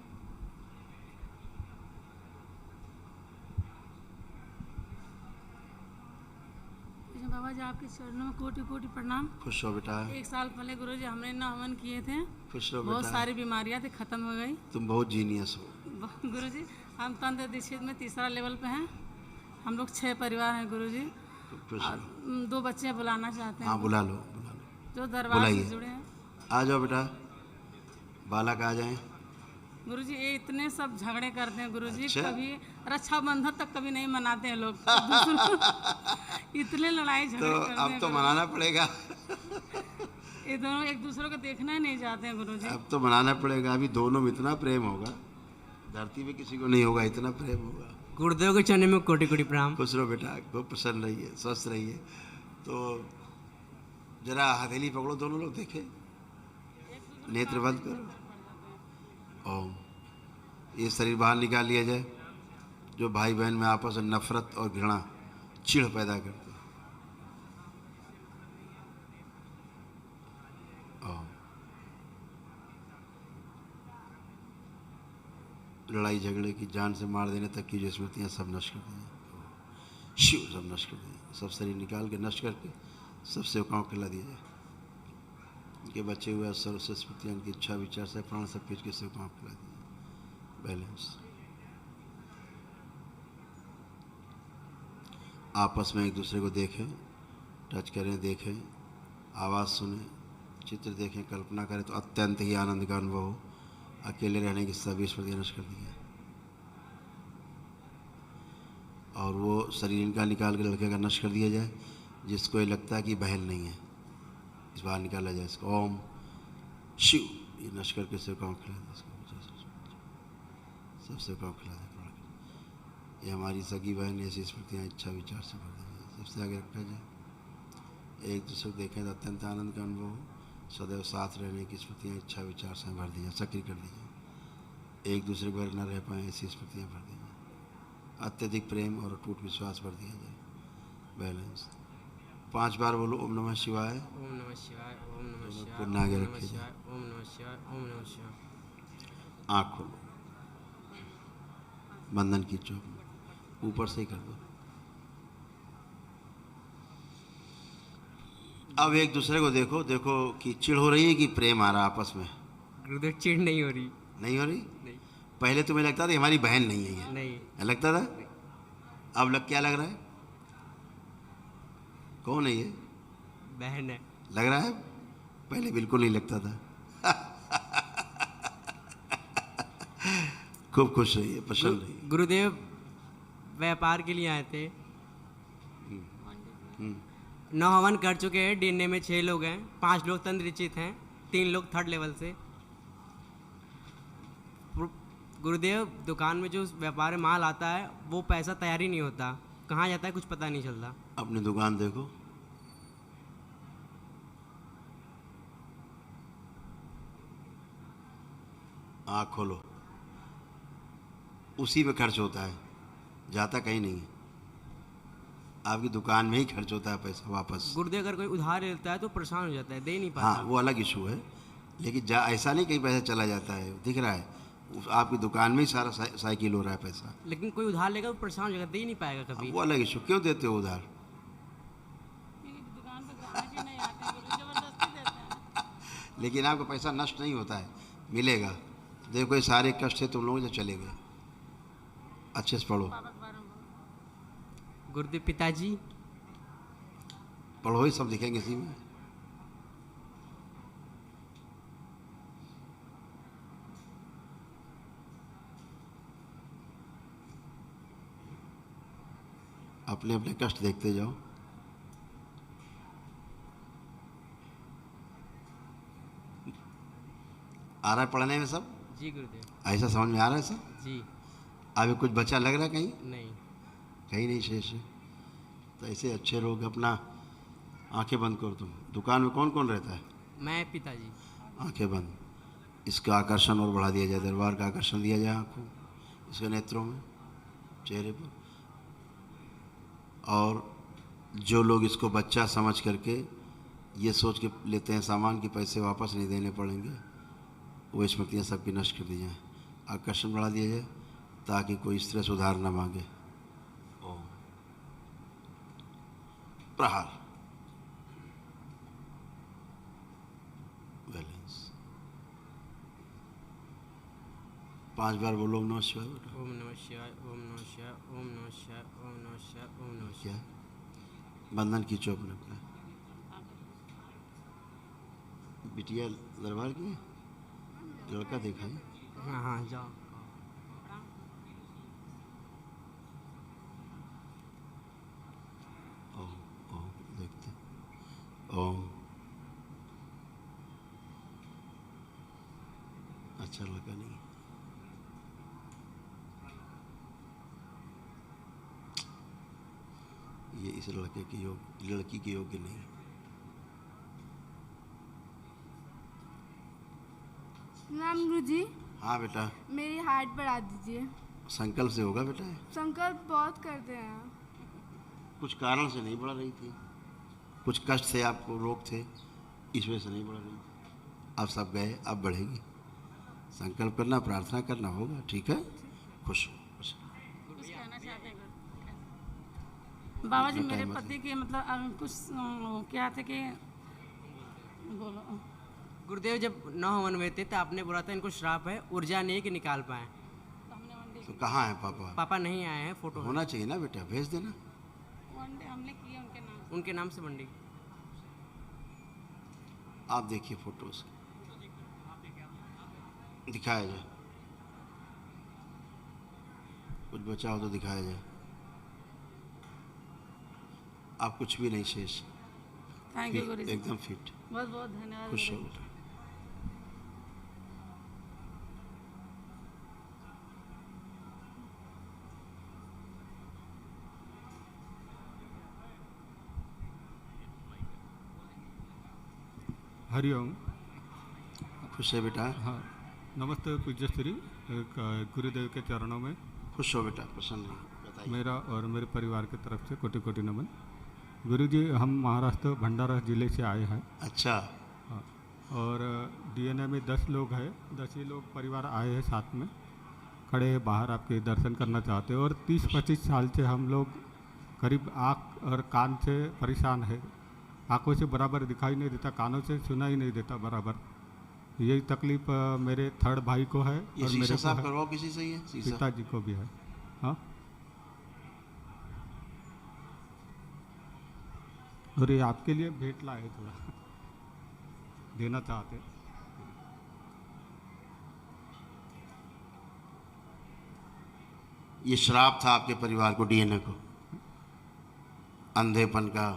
बाबा जी आपके चरणों में कोटि कोटि प्रणाम। खुश हो बेटा। 1 साल पहले गुरुजी हमने ना हवन किए थे। खुश हो बेटा। बहुत सारी बीमारियां थी, खत्म हो गई। तुम बहुत जीनियस हो गुरुजी। हम तंत्र दीक्षित में 3रा लेवल पे हैं। हम लोग 6 परिवार हैं गुरुजी। 2 बच्चे बुलाना चाहते हैं। हाँ बुला लो, जो दरबार से जुड़े हैं। आ जाओ बेटा, बालक आ जाएं। गुरुजी ये इतने सब झगड़े करते हैं गुरुजी। अच्छा? कभी रक्षाबंधन तक कभी नहीं मनाते हैं लोग। इतने लड़ाई झगड़े तो करते हैं। अब तो मनाना पड़ेगा। ये दोनों एक दूसरे को देखना ही नहीं चाहते हैं गुरुजी। अब तो मनाना पड़ेगा। अभी दोनों में इतना प्रेम होगा, धरती में किसी को नहीं होगा, इतना प्रेम होगा। गुरुदेव के चरणों में कोटि कोटि प्रणाम। खुश रहो बेटा, खूब प्रसन्न रहिए, स्वस्थ रहिए। तो जरा हथेली पकड़ो दोनों लोग, देखे, नेत्र बंद करो। ओम। ये शरीर बाहर निकाल लिया जाए जो भाई बहन में आपस में नफरत और घृणा, चिढ़ पैदा करते। ओम। लड़ाई झगड़े की, जान से मार देने तक की जो स्मृतियाँ सब नष्ट कर दी। शिव सब नष्ट कर दी। सब शरीर निकाल के नष्ट करके सब सेवकाओं खिला दिया जाए। इनके बचे हुए सर्व से स्मृतियाँ, इनकी इच्छा विचार से प्राण सब खींच के सेवकाओं खिला दिए। बैलेंस। आपस में एक दूसरे को देखें, टच करें, देखें, आवाज़ सुनें, चित्र देखें, कल्पना करें तो अत्यंत ही आनंद का अनुभव हो। अकेले रहने की सभी स्मृतियाँ नष्ट कर दी है। और वो शरीर इनका निकाल के लड़के का नष्ट कर दिया जाए जिसको ये लगता है कि बहन नहीं है, इस बार निकाला जाए इसको। ओम शिव, ये नष्ट करके सेवकाओं खिला दे, इसको सब सेवकाओं खिला दे। ये हमारी सगी बहन, ऐसी स्मृतियाँ इच्छा विचार से भर दी जाए, सबसे आगे रखा जाए। एक दूसरे को देखें तो अत्यंत आनंद का अनुभव हो। सदैव साथ रहने की स्मृतियाँ इच्छा विचार से भर दी जाए, सक्रिय कर दी जाए। एक दूसरे को न रह पाएँ ऐसी स्मृतियाँ भर दी जाए। अत्यधिक प्रेम और अटूट विश्वास भर दिया जाए। बैलेंस 5 बार बोलो ओम नमः शिवाय। ओम नमः शिवाय, ओम नमः शिवाय, पुनः आगे रखे जाए। ओम नमः शिवाय, ओम नमः शिवाय। आँख खोलो, बंधन खींचो, ऊपर से ही कर दो। अब एक दूसरे को देखो, देखो कि चिढ़ हो रही है कि प्रेम आ रहा आपस में। गुरुदेव चिढ़ नहीं हो रही। नहीं हो रही? नहीं। पहले तुम्हें लगता था हमारी बहन नहीं है ये, नहीं लगता था? अब क्या लग रहा है? कौन है ये? बहन है। लग रहा है? पहले बिल्कुल नहीं लगता था। खूब खुश रहिए, प्रसन्न रहिए। गुरुदेव व्यापार के लिए आए थे। 9 हवन कर चुके हैं। डीएनए में 6 लोग हैं, 5 लोग तंत्रिचित हैं, 3 लोग 3rd लेवल से। गुरुदेव दुकान में जो व्यापार में माल आता है वो पैसा तैयार ही नहीं होता, कहाँ जाता है कुछ पता नहीं चलता। अपनी दुकान देखो, आँख खोलो, उसी में खर्च होता है, जाता कहीं नहीं है। आपकी दुकान में ही खर्च होता है पैसा वापस। गुरुदेव अगर कोई उधार लेता है तो परेशान हो जाता है, दे नहीं पाता। हाँ, वो अलग इशू है, लेकिन ऐसा नहीं कहीं पैसा चला जाता है, दिख रहा है आपकी दुकान में ही सारा साइकिल हो रहा है पैसा। लेकिन कोई उधार लेगा वो परेशान हो जाएगा, दे ही नहीं पाएगा कभी। वो अलग इशू। क्यों देते हो उधार? लेकिन आपका पैसा नष्ट नहीं होता है, मिलेगा। देखो ये सारे कष्ट थे तुम लोग जो चले गए। अच्छे से पढ़ो, गुरुदेव पिताजी पढ़ो, ही सब दिखेंगे इसी में। अपने अपने कष्ट देखते जाओ। आ रहा है पढ़ने में सब? जी गुरुदेव। ऐसा समझ में आ रहा है सब? जी। अभी कुछ बचा लग रहा है कहीं? नहीं, कहीं नहीं शेष है। तो ऐसे अच्छे लोग अपना आंखें बंद करो। तुम दुकान में कौन कौन रहता है? मैं, पिताजी। आंखें बंद। इसका आकर्षण और बढ़ा दिया जाए, दरबार का आकर्षण दिया जाए आँखों, इसके नेत्रों में, चेहरे पर। और जो लोग इसको बच्चा समझ करके ये सोच के लेते हैं सामान कि पैसे वापस नहीं देने पड़ेंगे, वो स्मृतियाँ सबकी नष्ट कर दी जाएँ, आकर्षण बढ़ा दिया जाए ताकि कोई इस तरह से उधार न मांगे। ओम प्रहार। बैलेंस 5 बार बोलो ओम नमः शिवाय। ओम नमः शिवाय, ओम नमः शिवाय, ओम नमः शिवाय, ओम नमः शिवाय, ओम नमः शिवाय। क्या बंधन खींचो अपने अपने। बिटिया दरबार की लड़का देखा है? हाँ हाँ जाओ। ओम ओम देखते ओम। अच्छा लड़का नहीं, ये इस लड़के के योग, लड़की के योग्य नहीं। नाम गुरुजी। हाँ बेटा। मेरी हाइट बढ़ा दीजिए। संकल्प से होगा बेटा। संकल्प बहुत करते हैं। कुछ कारण से नहीं बढ़ रही थी, कुछ कष्ट थे, आपको रोग थे, इस वजह से नहीं बढ़ रही थी। अब सब गए, अब बढ़ेगी। संकल्प करना, प्रार्थना करना होगा, ठीक है? खुश हो। बाबा जी मेरे पति के मतलब कुछ क्या थे कि बोलो। गुरुदेव जब 9 हवन हुए थे तो आपने बोला था इनको श्राप है, ऊर्जा नहीं है कि निकाल पाए। तो कहाँ है पापा? पापा नहीं आए हैं, फोटो होना चाहिए ना बेटा, भेज देना। उनके नाम से मंडी। आप देखिए फोटोज दिखाया जाए, कुछ बचा हो तो दिखाया जाए। आप कुछ भी नहीं शेष, थैंक यू गुरुजी, एकदम फिट, बहुत बहुत धन्यवाद। खुश हो बेटा। हरिओम। खुश है बेटा। हाँ, नमस्ते पूज्य श्री गुरुदेव के चरणों में। खुश हो बेटा, प्रसन्न हो, बताइए। मेरा और मेरे परिवार की तरफ से कोटि कोटि नमन। गुरुजी, हम महाराष्ट्र भंडारा जिले से आए हैं। अच्छा। हाँ, और डीएनए में 10 लोग हैं, 10 ही लोग परिवार आए हैं, साथ में खड़े हैं बाहर, आपके दर्शन करना चाहते हैं। और 30-25 साल से हम लोग करीब आँख और कान से परेशान है। आँखों से बराबर दिखाई नहीं देता, कानों से सुना ही नहीं देता बराबर। यही तकलीफ मेरे थर्ड भाई को है ये और मेरे साफ को है, करवाओ किसी से, ये शीशा। पिताजी को भी है। हाँ, और ये आपके लिए भेंट लाए, थोड़ा देना चाहते। ये श्राप था आपके परिवार को, डीएनए को, अंधेपन का,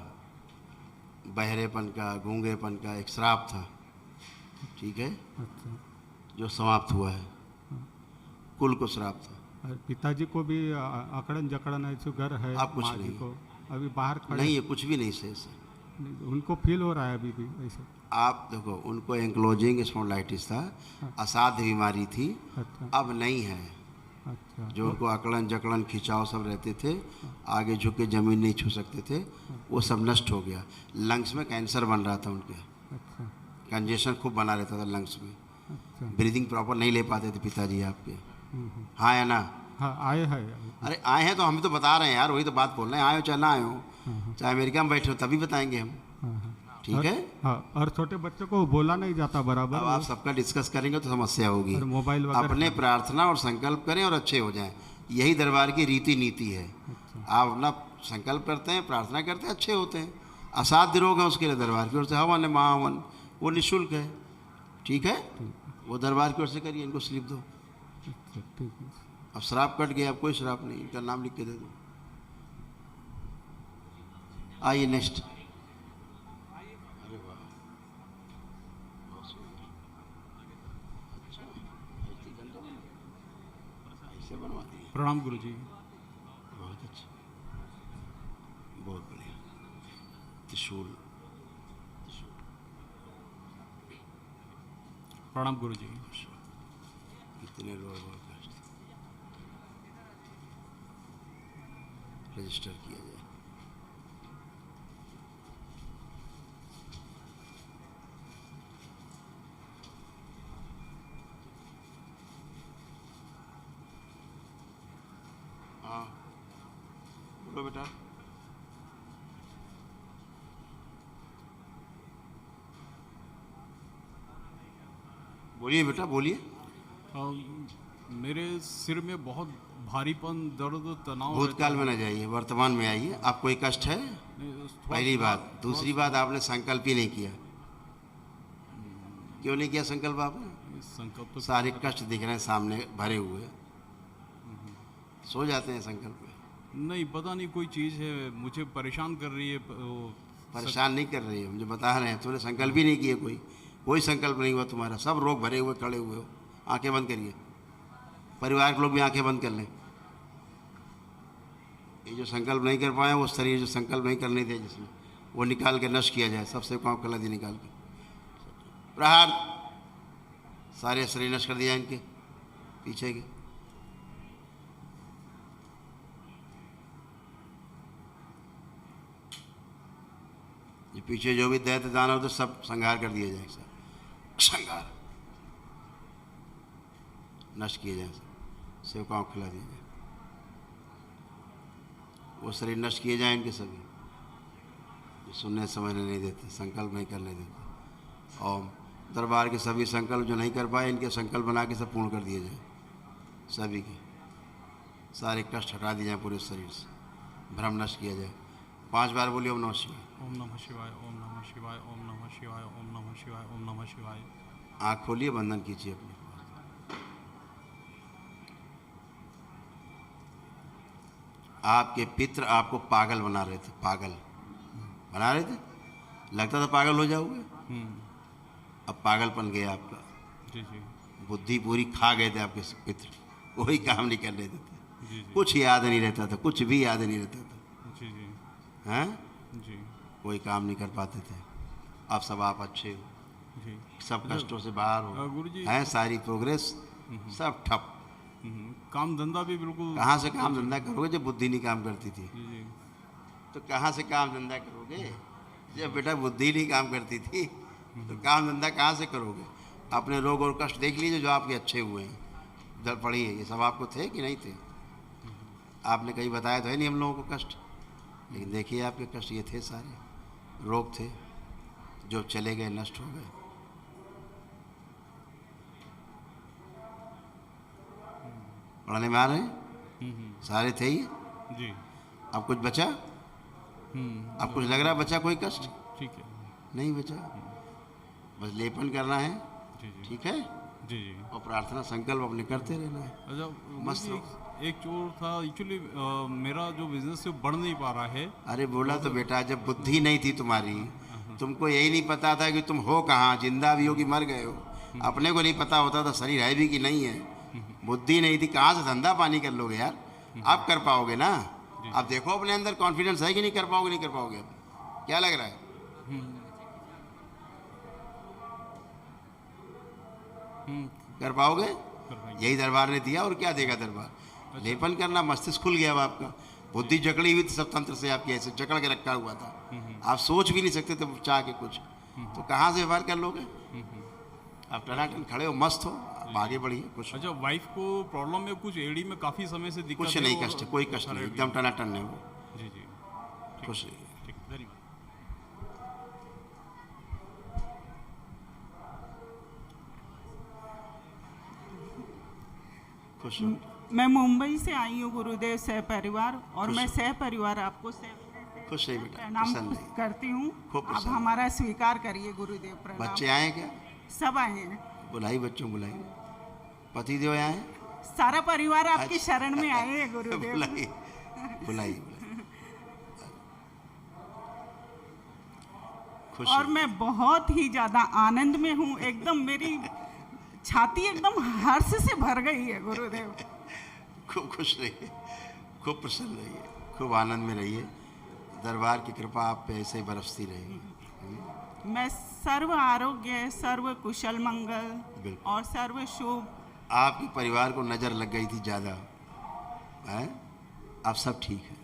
बहरेपन का, गूंगेपन का एक श्राप था, ठीक है। अच्छा। जो समाप्त हुआ है, कुल को श्राप था। और पिताजी को भी अकड़न जकड़न है, शुगर है। आप कुछ माँ जी नहीं को अभी बाहर खड़े नहीं है, कुछ भी नहीं शेष है। उनको फील हो रहा है अभी भी ऐसे। आप देखो, उनको एंक्लोजिंग स्पॉन्डिलाइटिस था, असाध्य बीमारी थी। अच्छा। अब नहीं है। अच्छा। जो उनको अकड़न जकड़न खिंचाव सब रहते थे, आगे झुक के जमीन नहीं छू सकते थे, वो सब नष्ट हो गया। लंग्स में कैंसर बन रहा था उनके। अच्छा। कंजेशन खूब बना रहता था लंग्स में। अच्छा। ब्रीदिंग प्रॉपर नहीं ले पाते थे पिताजी आपके। हाँ या ना? हाँ, आए हैं। अरे आए हैं तो हम तो बता रहे हैं यार, वही तो बात बोल रहे हैं। आए हो चाहे ना आए हो, चाहे अमेरिका में बैठे हो, तभी बताएंगे हम। ठीक है। हाँ, और छोटे बच्चों को बोला नहीं जाता बराबर। अब आप सबका डिस्कस करेंगे तो समस्या होगी। मोबाइल अपने प्रार्थना और संकल्प करें और अच्छे हो जाएं, यही दरबार की रीति नीति है। आप अपना संकल्प करते हैं, प्रार्थना करते हैं, अच्छे होते हैं। असाध्य रोग है उसके लिए दरबार की ओर से हवन है, महाहवन, वो निःशुल्क है। ठीक है, वो दरबार की ओर से करिए। इनको स्लिप दो। अब श्राप कट गया, अब कोई श्राप नहीं, इनका नाम लिख के दे दो। आइए नेक्स्ट। प्रणाम गुरुजी। बहुत अच्छा, बहुत बढ़िया। त्रिशूल। प्रणाम गुरुजी। कितने रोग और कष्ट रजिस्टर किया जाए। हाँ बोलो बेटा। बोलिए बेटा, बोलिए। मेरे सिर में बहुत भारीपन, दर्द, तनाव। भूतकाल में न जाइए, वर्तमान में आइए। आप कोई कष्ट है? पहली बात। दूसरी बात, आपने संकल्प ही नहीं किया। क्यों नहीं किया संकल्प आपने? संकल्प तो सारे कष्ट दिख रहे हैं सामने भरे हुए, सो जाते हैं संकल्प में। नहीं, पता नहीं कोई चीज़ है मुझे परेशान कर रही है। परेशान नहीं कर रही है, मुझे बता रहे हैं। तुमने संकल्प ही नहीं किया, कोई संकल्प नहीं हुआ तुम्हारा। सब रोग भरे हुए खड़े हुए हो। आंखें बंद करिए, परिवार के लोग भी आंखें बंद कर लें। ये जो संकल्प नहीं कर पाए, वो शरीर जो संकल्प नहीं करने थे जिसमें, वो निकाल के नष्ट किया जाए। सबसे काम कला दी निकाल के प्रहार, सारे शरीर नष्ट कर दिया इनके पीछे के। ये पीछे जो भी दैत्य दानव तो सब संहार कर दिया जाए। सब संहार नष्ट किए जाए, सेवकाओं को खिला दिया जाए। वो शरीर नष्ट किए जाए इनके सभी, जो सुनने समझने नहीं देते, संकल्प नहीं करने देते। और दरबार के सभी संकल्प जो नहीं कर पाए, इनके संकल्प बना के सब पूर्ण कर दिए जाए। सभी के सारे कष्ट हटा दिए जाए पूरे शरीर से, भ्रम नष्ट किया जाए। 5 बार बोलिए ओम नमः शिवाय। ओम नमः शिवाय, ओम नमः शिवाय, ओम नमः शिवाय, ओम नमः शिवाय, ओम नमः शिवाय। आँख खोलिए, बंधन कीजिए अपने। आपके पितृ आपको पागल बना रहे थे, पागल बना रहे थे, लगता था पागल हो जाओगे, अब पागलपन गया आपका। जी जी। बुद्धि पूरी खा गए थे आपके पितृ, कोई काम नहीं करने देते, जी जी। कुछ याद नहीं रहता था, कुछ भी याद नहीं रहता था। जी जी। हैं? जी। कोई काम नहीं कर पाते थे। अब सब आप अच्छे हो, जी। सब कष्टों से बाहर हो, गुरुजी हैं, सारी प्रोग्रेस सब ठप। काम धंधा भी बिल्कुल। कहाँ से काम धंधा करोगे जब बुद्धि नहीं काम करती थी? जी जी। तो कहाँ से काम धंधा करोगे जब बेटा बुद्धि नहीं काम करती थी? तो काम धंधा कहाँ से करोगे? अपने रोग और कष्ट देख लीजिए जो आपके अच्छे हुए हैं, दर पड़ी है, ये सब आपको थे कि नहीं थे? आपने कहीं बताया तो है नहीं हम लोगों को कष्ट, लेकिन देखिए आपके कष्ट ये थे, सारे रोग थे जो चले गए, नष्ट हो गए। पढ़ने में आ रहे हैं? सारे थे ही जी। अब कुछ बचा? अब कुछ लग रहा बचा कोई कष्ट? ठीक है, नहीं बचा, बस लेपन करना है। जी जी। ठीक है जी जी। और प्रार्थना संकल्प अपने करते रहना है। अच्छा, मस्त रहो। एक चोर था एक्चुअली, मेरा जो बिजनेस है बढ़ नहीं पा रहा है। अरे बोला तो बेटा, जब बुद्धि नहीं थी तुम्हारी, तुमको यही नहीं पता था कि तुम हो कहाँ, जिंदा भी हो कि मर गए हो। अपने को नहीं पता होता था शरीर है भी कि नहीं है। बुद्धि नहीं थी, कहाँ से धंधा पानी कर लोगे यार? आप कर पाओगे ना? अब देखो अपने अंदर कॉन्फिडेंस है कि नहीं कर पाओगे? नहीं कर पाओगे। अब क्या लग रहा है? कर पाओगे? यही दरबार ने दिया, और क्या देगा दरबार? लेपन करना, मस्तिष्क खुल गया अब आपका। बुद्धि जकड़ी हुई थी सब तंत्र से आपकी, ऐसे जकड़ के रखा हुआ था, आप सोच भी नहीं सकते थे चाह के कुछ, तो कहाँ से व्यवहार कर लोगे? आप टनाटन खड़े हो, मस्त हो, अब आगे बढ़िए। कुछ अच्छा, वाइफ को प्रॉब्लम है कुछ, एड़ी में काफ़ी समय से दिक्कत कुछ है नहीं, और कष्ट कोई कष्ट नहीं, एकदम टनाटन है वो। जी जी। खुश रहिए। ठीक, धन्यवाद। खुश हो। मैं मुंबई से आई हूँ गुरुदेव सह परिवार, और मैं सह परिवार आपको खुश रहिए बेटा, प्रणाम प्रसन्न रहिए। करती हूँ। खूब आप प्रसन्न। हमारा स्वीकार करिए गुरुदेव। प्रणाम। बच्चे आए क्या? सब आए हैं, बुलाई बच्चों, बुलाइए। पति देव आए हैं? सारा परिवार आपकी अच्छा। शरण में आए हैं गुरुदेव। बुलाइए बुलाइए। खुश और रहिए। मैं बहुत ही ज्यादा आनंद में हूँ, एकदम मेरी छाती एकदम हर्ष से भर गई है गुरुदेव। खूब खुश रहिए, खूब प्रसन्न रहिए, खूब आनंद में रहिए। दरबार की कृपा आप पे ऐसे ही बरसती रहेगी। मैं सर्व आरोग्य, सर्व कुशल मंगल बिल्कुल। और सर्व शुभ। आपके परिवार को नज़र लग गई थी ज़्यादा, हैं? अब सब ठीक है,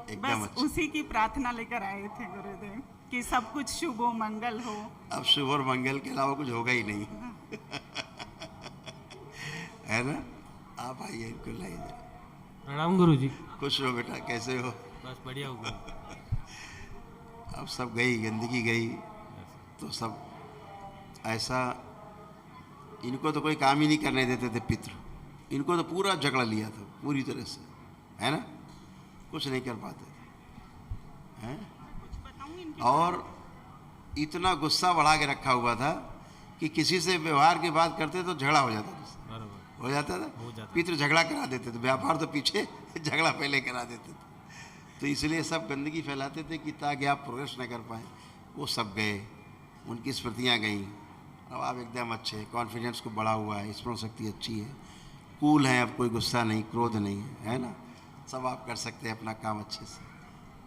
एकदम बस अच्छा। उसी की प्रार्थना लेकर आए थे गुरुदेव कि सब कुछ शुभ हो, मंगल हो। अब शुभ और मंगल के अलावा कुछ होगा ही नहीं। है ना? आप आइए, इनको लाइए। प्रणाम गुरुजी। खुश हो बेटा, कैसे हो? बस बढ़िया होगा। अब सब गई, गंदगी गई, तो सब ऐसा, इनको तो कोई काम ही नहीं करने देते थे पितृ, इनको तो पूरा जकड़ लिया था पूरी तरह से, है ना? कुछ नहीं कर पाते थे, हैं? और इतना गुस्सा बढ़ा के रखा हुआ था कि किसी से व्यवहार की बात करते तो झगड़ा हो जाता था। हो जाता था, पितृ झगड़ा करा देते थे, व्यापार तो पीछे, झगड़ा पहले करा देते थे। तो इसलिए सब गंदगी फैलाते थे कि ताकि आप प्रोग्रेस न कर पाएँ। वो सब गए, उनकी स्मृतियाँ गईं। अब आप एकदम अच्छे, कॉन्फिडेंस को बढ़ा हुआ है, स्मरण शक्ति अच्छी है, कूल है, अब कोई गुस्सा नहीं, क्रोध नहीं है ना? सब आप कर सकते हैं अपना काम अच्छे से,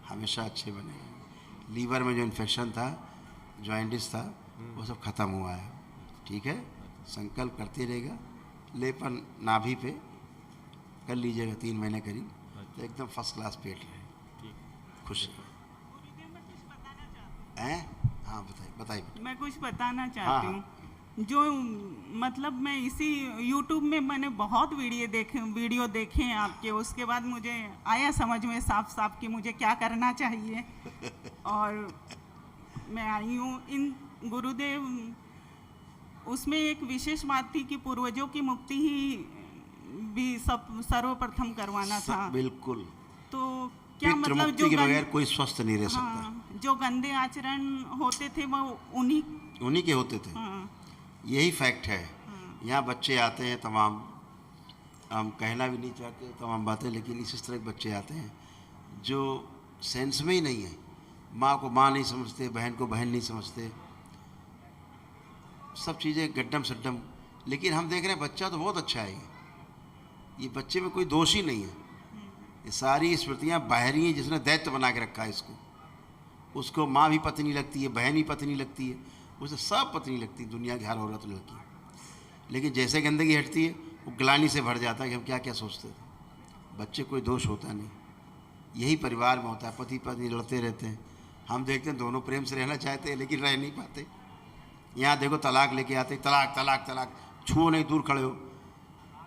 हमेशा अच्छे बने। लीवर में जो इन्फेक्शन था, जॉइंटिस था, वो सब खत्म हुआ है। ठीक है, संकल्प करते रहेगा। लेपन नाभि पे कर लीजिएगा 3 महीने करीब, तो एकदम फर्स्ट क्लास पेट रहे। खुश हैं? हाँ बताइए, बताइए। मैं कुछ बताना हाँ, चाहती हूँ। जो मतलब मैं इसी YouTube में मैंने बहुत वीडियो देखे हैं आपके, उसके बाद मुझे आया समझ में साफ साफ कि मुझे क्या करना चाहिए। और मैं आई हूँ इन गुरुदेव, उसमें एक विशेष बात थी कि पूर्वजों की मुक्ति ही भी सब सर्वप्रथम करवाना था। बिल्कुल। तो क्या पितृ मतलब मुक्ति के बगैर कोई स्वस्थ नहीं रह सकता। जो गंदे आचरण होते थे वो उन्हीं के होते थे। यही फैक्ट है। यहाँ बच्चे आते हैं तमाम, हम कहना भी नहीं चाहते तमाम बातें, लेकिन इस तरह के बच्चे आते हैं जो सेंस में ही नहीं है। माँ को माँ नहीं समझते, बहन को बहन नहीं समझते, सब चीज़ें गड्ढम सड्डम। लेकिन हम देख रहे हैं बच्चा तो बहुत अच्छा है। ये बच्चे में कोई दोष ही नहीं है। ये सारी स्मृतियाँ बाहरी हैं, जिसने दैत्य बना के रखा है इसको। उसको माँ भी पत्नी लगती है, बहन भी पत्नी लगती है, उसे सब पत्नी लगती है, दुनिया की हर औरत लगती है। लेकिन जैसे गंदगी हटती है वो ग्लानि से भर जाता है कि हम क्या क्या सोचते थे। बच्चे कोई दोष होता नहीं। यही परिवार में होता है, पति पत्नी लड़ते रहते हैं। हम देखते हैं दोनों प्रेम से रहना चाहते हैं लेकिन रह नहीं पाते। यहाँ देखो तलाक लेके आते, तलाक तलाक तलाक, छुओ नहीं, दूर खड़े हो।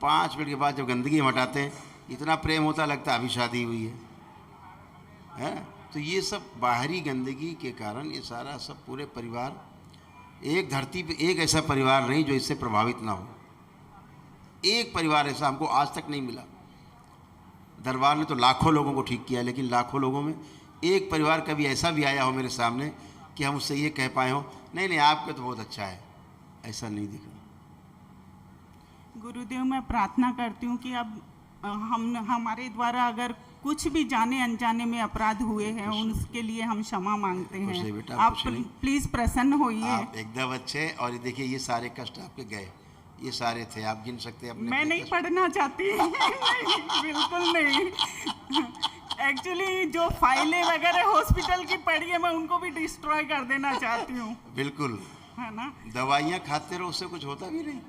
5 मिनट के बाद जब गंदगी हटाते हैं इतना प्रेम होता, लगता है अभी शादी हुई है। तो ये सब बाहरी गंदगी के कारण ये सारा सब पूरे परिवार, एक धरती पे एक ऐसा परिवार नहीं जो इससे प्रभावित ना हो। एक परिवार ऐसा हमको आज तक नहीं मिला। दरबार ने तो लाखों लोगों को ठीक किया, लेकिन लाखों लोगों में एक परिवार कभी ऐसा भी आया हो मेरे सामने कि हम उससे ये कह पाए हो नहीं नहीं आपका तो बहुत अच्छा है, ऐसा नहीं दिखा। गुरुदेव, मैं प्रार्थना करती हूँ कि अब हमारे द्वारा अगर कुछ भी जाने अनजाने में अपराध हुए हैं उसके लिए हम क्षमा मांगते हैं। आप प्लीज प्रसन्न होइए। आप एकदम अच्छे। और ये देखिए ये सारे कष्ट आपके गए, ये सारे थे, आप गिन सकते हैं अपने। मैं नहीं पढ़ना चाहती बिल्कुल नहीं। एक्चुअली जो फाइलें वगैरह हॉस्पिटल की पड़ी है मैं उनको भी डिस्ट्रॉय कर देना चाहती हूँ। बिल्कुल, है ना। दवाइयाँ खाते रहो, उससे कुछ होता भी नहीं।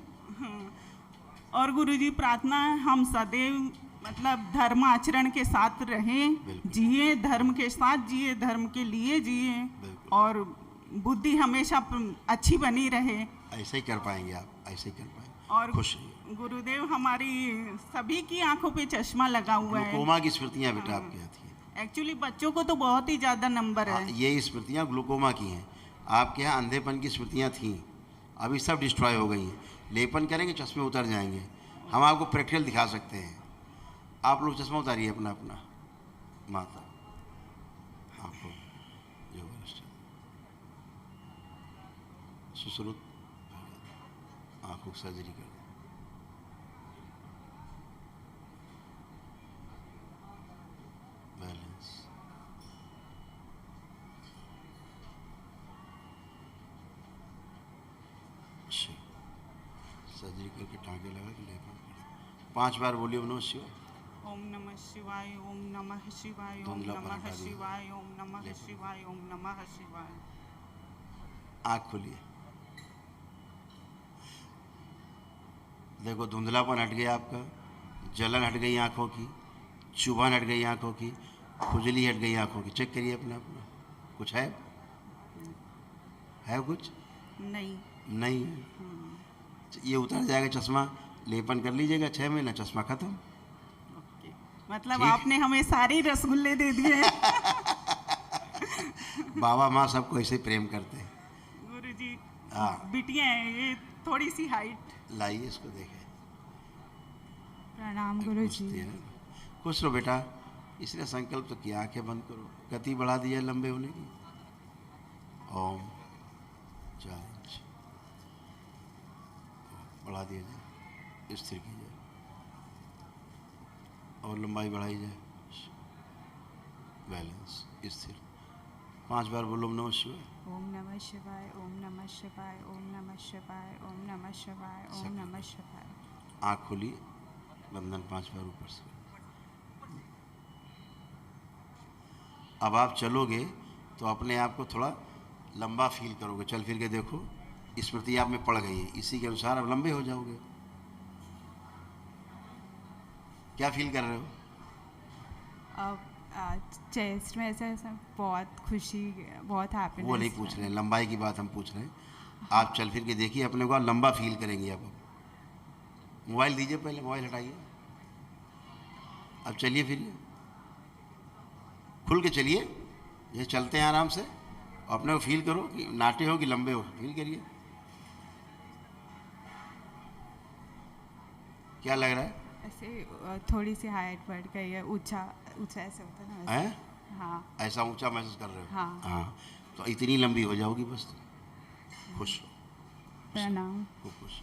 और गुरुजी प्रार्थना है हम सदैव मतलब धर्म आचरण के साथ रहें, जिए धर्म के साथ, जिए धर्म के लिए जिए, और बुद्धि हमेशा अच्छी बनी रहे। ऐसे ही कर पाएंगे आप, ऐसे ही कर पाएंगे। और खुश गुरुदेव, हमारी सभी की आंखों पे चश्मा लगा हुआ है। ग्लूकोमा की स्मृतियाँ बेटा आपके आती हैं। एक्चुअली बच्चों को तो बहुत ही ज़्यादा नंबर है। ये स्मृतियाँ ग्लूकोमा की हैं। आपके यहाँ अंधेपन की स्मृतियाँ थीं, अभी सब डिस्ट्रॉय हो गई हैं। लेपन करेंगे चश्मे उतर जाएंगे। हम आपको प्रैक्टिकल दिखा सकते हैं। आप लोग चश्मा उतारिए अपना अपना। माता हाँ सुश्रुत आँखों की सर्जरी कर दो। बैलेंस सर्जरी करके टाँके लगा के लेकर 5 बार बोलिए नमः शिवाय। ओम नमः शिवाय, ओम नमः शिवाय, ओम नमः शिवाय, ओम नमः शिवाय, ओम नमः शिवाय। आँख खोलिए, देखो धुंधलापन हट गया आपका, जलन हट गई आँखों की, चुभन हट गई आँखों की, खुजली हट गई आँखों की। चेक करिए अपना अपना, कुछ है कुछ नहीं है। ये उतर जाएगा चश्मा, लेपन कर लीजिएगा, 6 महीना चश्मा खत्म। मतलब आपने हमें सारी रसगुल्ले दे दिए। बाबा माँ सबको ऐसे प्रेम करते हैं। गुरुजी बिटिया है, ये थोड़ी सी हाइट लाइए, इसको देखें। प्रणाम गुरुजी। खुश रहो बेटा, इसने संकल्प तो किया। आंखें बंद करो, गति बढ़ा दी है लंबे होने की। ओम 4 इंच बढ़ा दिया जाए, स्थिर की जाए और लंबाई बढ़ाई जाए। बैलेंस स्थिर। 5 बार बोलो नमः शिवाय। ओम नमः शिवाय, ओम नमः शिवाय, ओम नमः शिवाय, ओम नमः शिवाय, ओम नमः शिवाय। आँख खोलिए, बंधन 5 बार ऊपर से। अब आप चलोगे तो अपने आप को थोड़ा लंबा फील करोगे। चल फिर के देखो, स्मृति आप में पड़ गई है, इसी के अनुसार आप लंबे हो जाओगे। क्या फील कर रहे हो? चेस्ट में ऐसा बहुत खुशी, बहुत हैप्पीनेस। वो नहीं पूछ रहे हैं, लंबाई की बात हम पूछ रहे हैं। आप चल फिर के देखिए, अपने को लंबा फील करेंगे। आप मोबाइल दीजिए, पहले मोबाइल हटाइए। अब चलिए फिर खुल के चलिए, ये चलते हैं आराम से। अपने को फील करो कि नाटे हो कि लंबे हो, फील करिए। क्या लग रहा है? ऐसे थोड़ी सी हाइट बढ़ गई है, ऊंचा ऊंचा ऐसे होता है ना हैं? वैसे। हाँ ऐसा ऊंचा महसूस कर रहे हो? हाँ। हाँ, तो इतनी लंबी हो जाओगी बस। खुश रहो, प्रणाम। खूब खुश।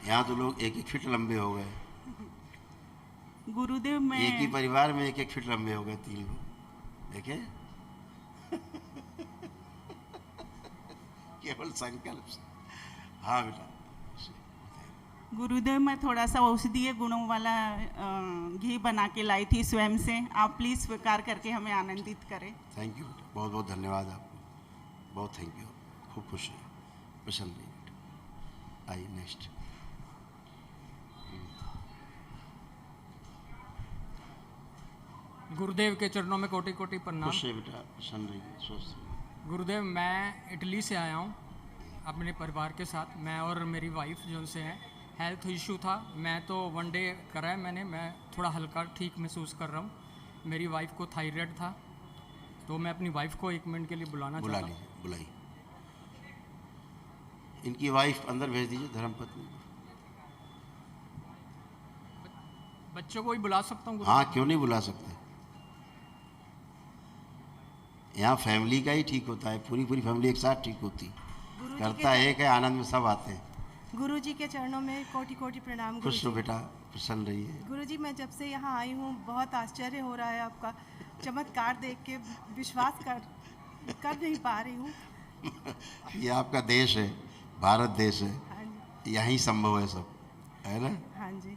यहाँ तो लोग 1-1 फीट लंबे हो गए। गुरुदेव मैं एक ही परिवार में 1-1 फीट लंबे हो गए 3 लोग, देखे? केवल संकल्प से। हाँ बेटा। गुरुदेव मैं थोड़ा सा औषधीय गुणों वाला घी बना के लाई थी स्वयं से, आप प्लीज़ स्वीकार करके हमें आनंदित करें। थैंक यू बेटा, बहुत बहुत धन्यवाद आपको, बहुत थैंक यू। खूब खुश है, प्रसन्न रहिए बेटा। आइए नेक्स्ट। गुरुदेव के चरणों में कोटि कोटि प्रणाम। खुश है बेटा, प्रसन्न रहिए, स्वस्थ रहिए। गुरुदेव मैं इटली से आया हूँ अपने परिवार के साथ, मैं और मेरी वाइफ जो उनसे है। हेल्थ इशू था, मैं तो 1 डे करा है मैंने, मैं थोड़ा हल्का ठीक महसूस कर रहा हूँ। मेरी वाइफ को थायराइड था, तो मैं अपनी वाइफ को 1 मिनट के लिए बुला लीजिए, बुलाइए। इनकी वाइफ अंदर भेज दीजिए, धर्मपत्नी। बच्चों को ही बुला सकता हूँ? हाँ, क्यों नहीं बुला सकते। यहाँ फैमिली का ही ठीक होता है, पूरी पूरी फैमिली एक साथ ठीक होती, करता एक है, आनंद में सब आते हैं। गुरु जी के चरणों में कोटि कोटि प्रणाम। खुश रहो बेटा, प्रसन्न रहिए। गुरु जी मैं जब से यहाँ आई हूँ बहुत आश्चर्य हो रहा है, आपका चमत्कार देख के विश्वास कर नहीं पा रही हूँ। ये आपका देश है, भारत देश है, यहीं संभव है सब, है ना? हाँ जी।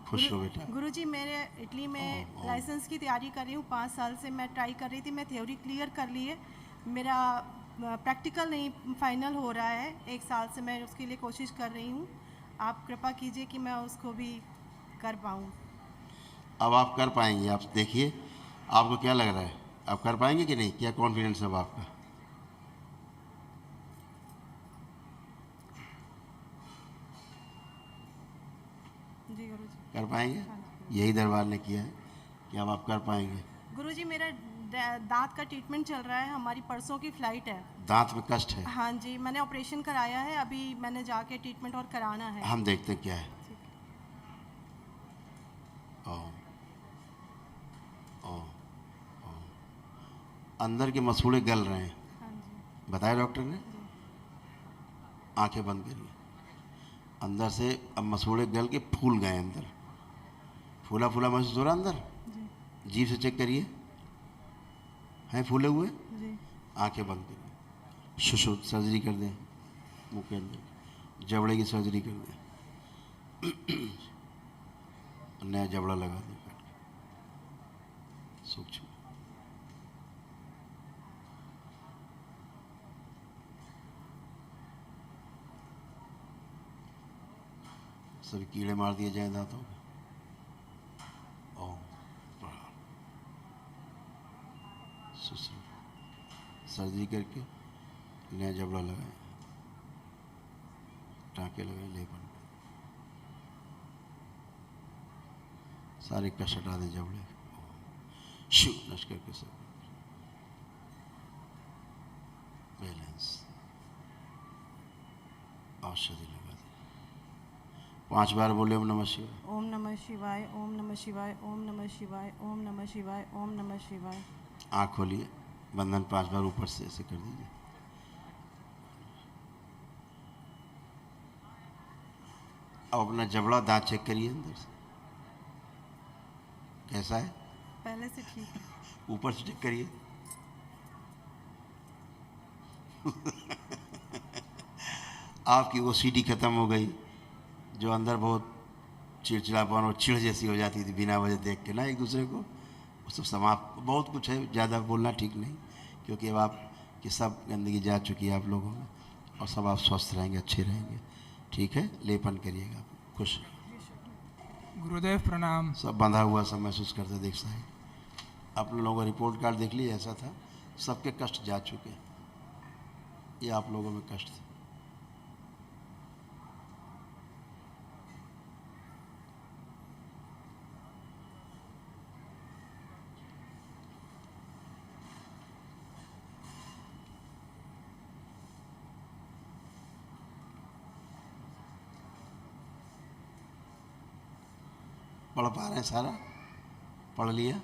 खुश हो बेटा। गुरु जी मेरे इटली में लाइसेंस की तैयारी कर रही हूँ, 5 साल से मैं ट्राई कर रही थी। मैं थ्योरी क्लियर कर ली है, मेरा प्रैक्टिकल नहीं फाइनल हो रहा है। 1 साल से मैं उसके लिए कोशिश कर रही हूँ, आप कृपा कीजिए कि मैं उसको भी कर पाऊँ। अब आप कर पाएंगे, आप देखिए आपको क्या लग रहा है, आप कर पाएंगे कि नहीं? क्या कॉन्फिडेंस है अब आपका? जी गुरु जी। कर पाएंगे? यही दरबार ने किया है कि अब आप कर पाएंगे। गुरु जी मेरा दांत का ट्रीटमेंट चल रहा है, हमारी परसों की फ्लाइट है। दांत में कष्ट है? हाँ जी, मैंने ऑपरेशन कराया है, अभी मैंने जाके ट्रीटमेंट और कराना है। हम देखते हैं क्या है। अंदर के मसूड़े गल रहे हैं। हाँ जी। बताया डॉक्टर ने? आंखें बंद करिए। अंदर से अब मसूड़े गल के फूल गए अंदर, फूला फूला महसूस हो रहा अंदर। जीभ से चेक करिए, हैं फूले हुए? जी। आंखें बंद करिए। शुशु सर्जरी कर दें, मुंह के अंदर जबड़े की सर्जरी कर दें, नया जबड़ा लगा दें सूक्ष्म। सभी कीड़े मार दिए जाए दांतों में। सर्जरी करके नया जबड़ा लगाए, टाँके लगाए, लेपन, सारे कष्ट हटा दें जबड़े, शिव नष्ट करके सब बैलेंस। औषधि लगा दें। 5 बार बोले ओम नमः शिवाय। ओम नमः शिवाय, ओम नमः शिवाय, ओम नमः शिवाय, ओम नमः शिवाय, ओम नमः शिवाय। आँख खोलिए, बंधन 5 बार ऊपर से ऐसे कर दीजिए। अब अपना जबड़ा दांत चेक करिए अंदर से कैसा है। पहले से ठीक है। ऊपर से चेक करिए। आपकी वो सीढ़ी खत्म हो गई, जो अंदर बहुत चिड़चिड़ापन और चिड़ जैसी हो जाती थी बिना वजह देख के ना एक दूसरे को, वो सब समाप्त। बहुत कुछ है, ज़्यादा बोलना ठीक नहीं, क्योंकि अब आपकी सब गंदगी जा चुकी है आप लोगों में, और सब आप स्वस्थ रहेंगे, अच्छे रहेंगे। ठीक है, लेपन करिएगा, खुश। गुरुदेव प्रणाम। सब बंधा हुआ सब महसूस करते देख साहेब। आप लोगों का रिपोर्ट कार्ड देख लीजिए, ऐसा था, सबके कष्ट जा चुके, ये आप लोगों में कष्ट थे। पढ़ पा रहे हैं सारा? पढ़ लिया?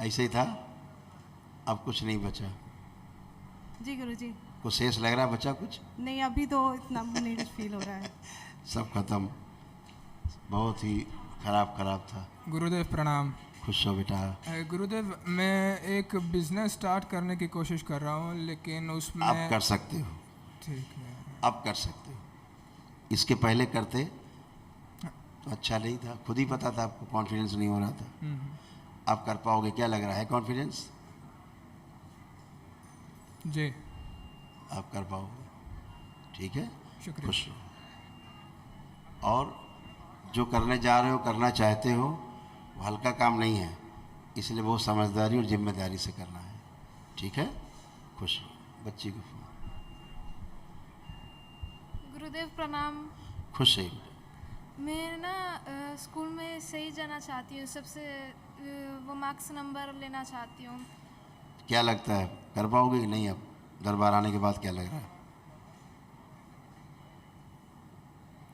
ऐसे ही था, अब कुछ नहीं बचा? जी गुरुजी। कुछ शेष लग रहा है बचा कुछ? नहीं, अभी तो इतना नहीं कुछ फील हो रहा है। सब खत्म। बहुत ही खराब था। गुरुदेव प्रणाम। खुश हो बेटा। गुरुदेव, मैं एक बिजनेस स्टार्ट करने की कोशिश कर रहा हूँ, लेकिन उसमें आप कर सकते हो। ठीक है, अब कर सकते हो। इसके पहले करते तो अच्छा नहीं था, खुद ही पता था आपको कॉन्फिडेंस नहीं हो रहा था। आप कर पाओगे? क्या लग रहा है, कॉन्फिडेंस? जी। आप कर पाओगे, ठीक है, शुक्रिया। खुश हो। और जो करने जा रहे हो, करना चाहते हो, वो हल्का काम नहीं है, इसलिए बहुत समझदारी और जिम्मेदारी से करना है, ठीक है, खुश हो। बच्ची को गुरुदेव प्रणाम। खुश है। मैं ना स्कूल में सही जाना चाहती हूँ, सबसे वो मार्क्स नंबर लेना चाहती हूँ। क्या लगता है, कर पाओगे कि नहीं? अब दरबार आने के बाद क्या लग रहा है?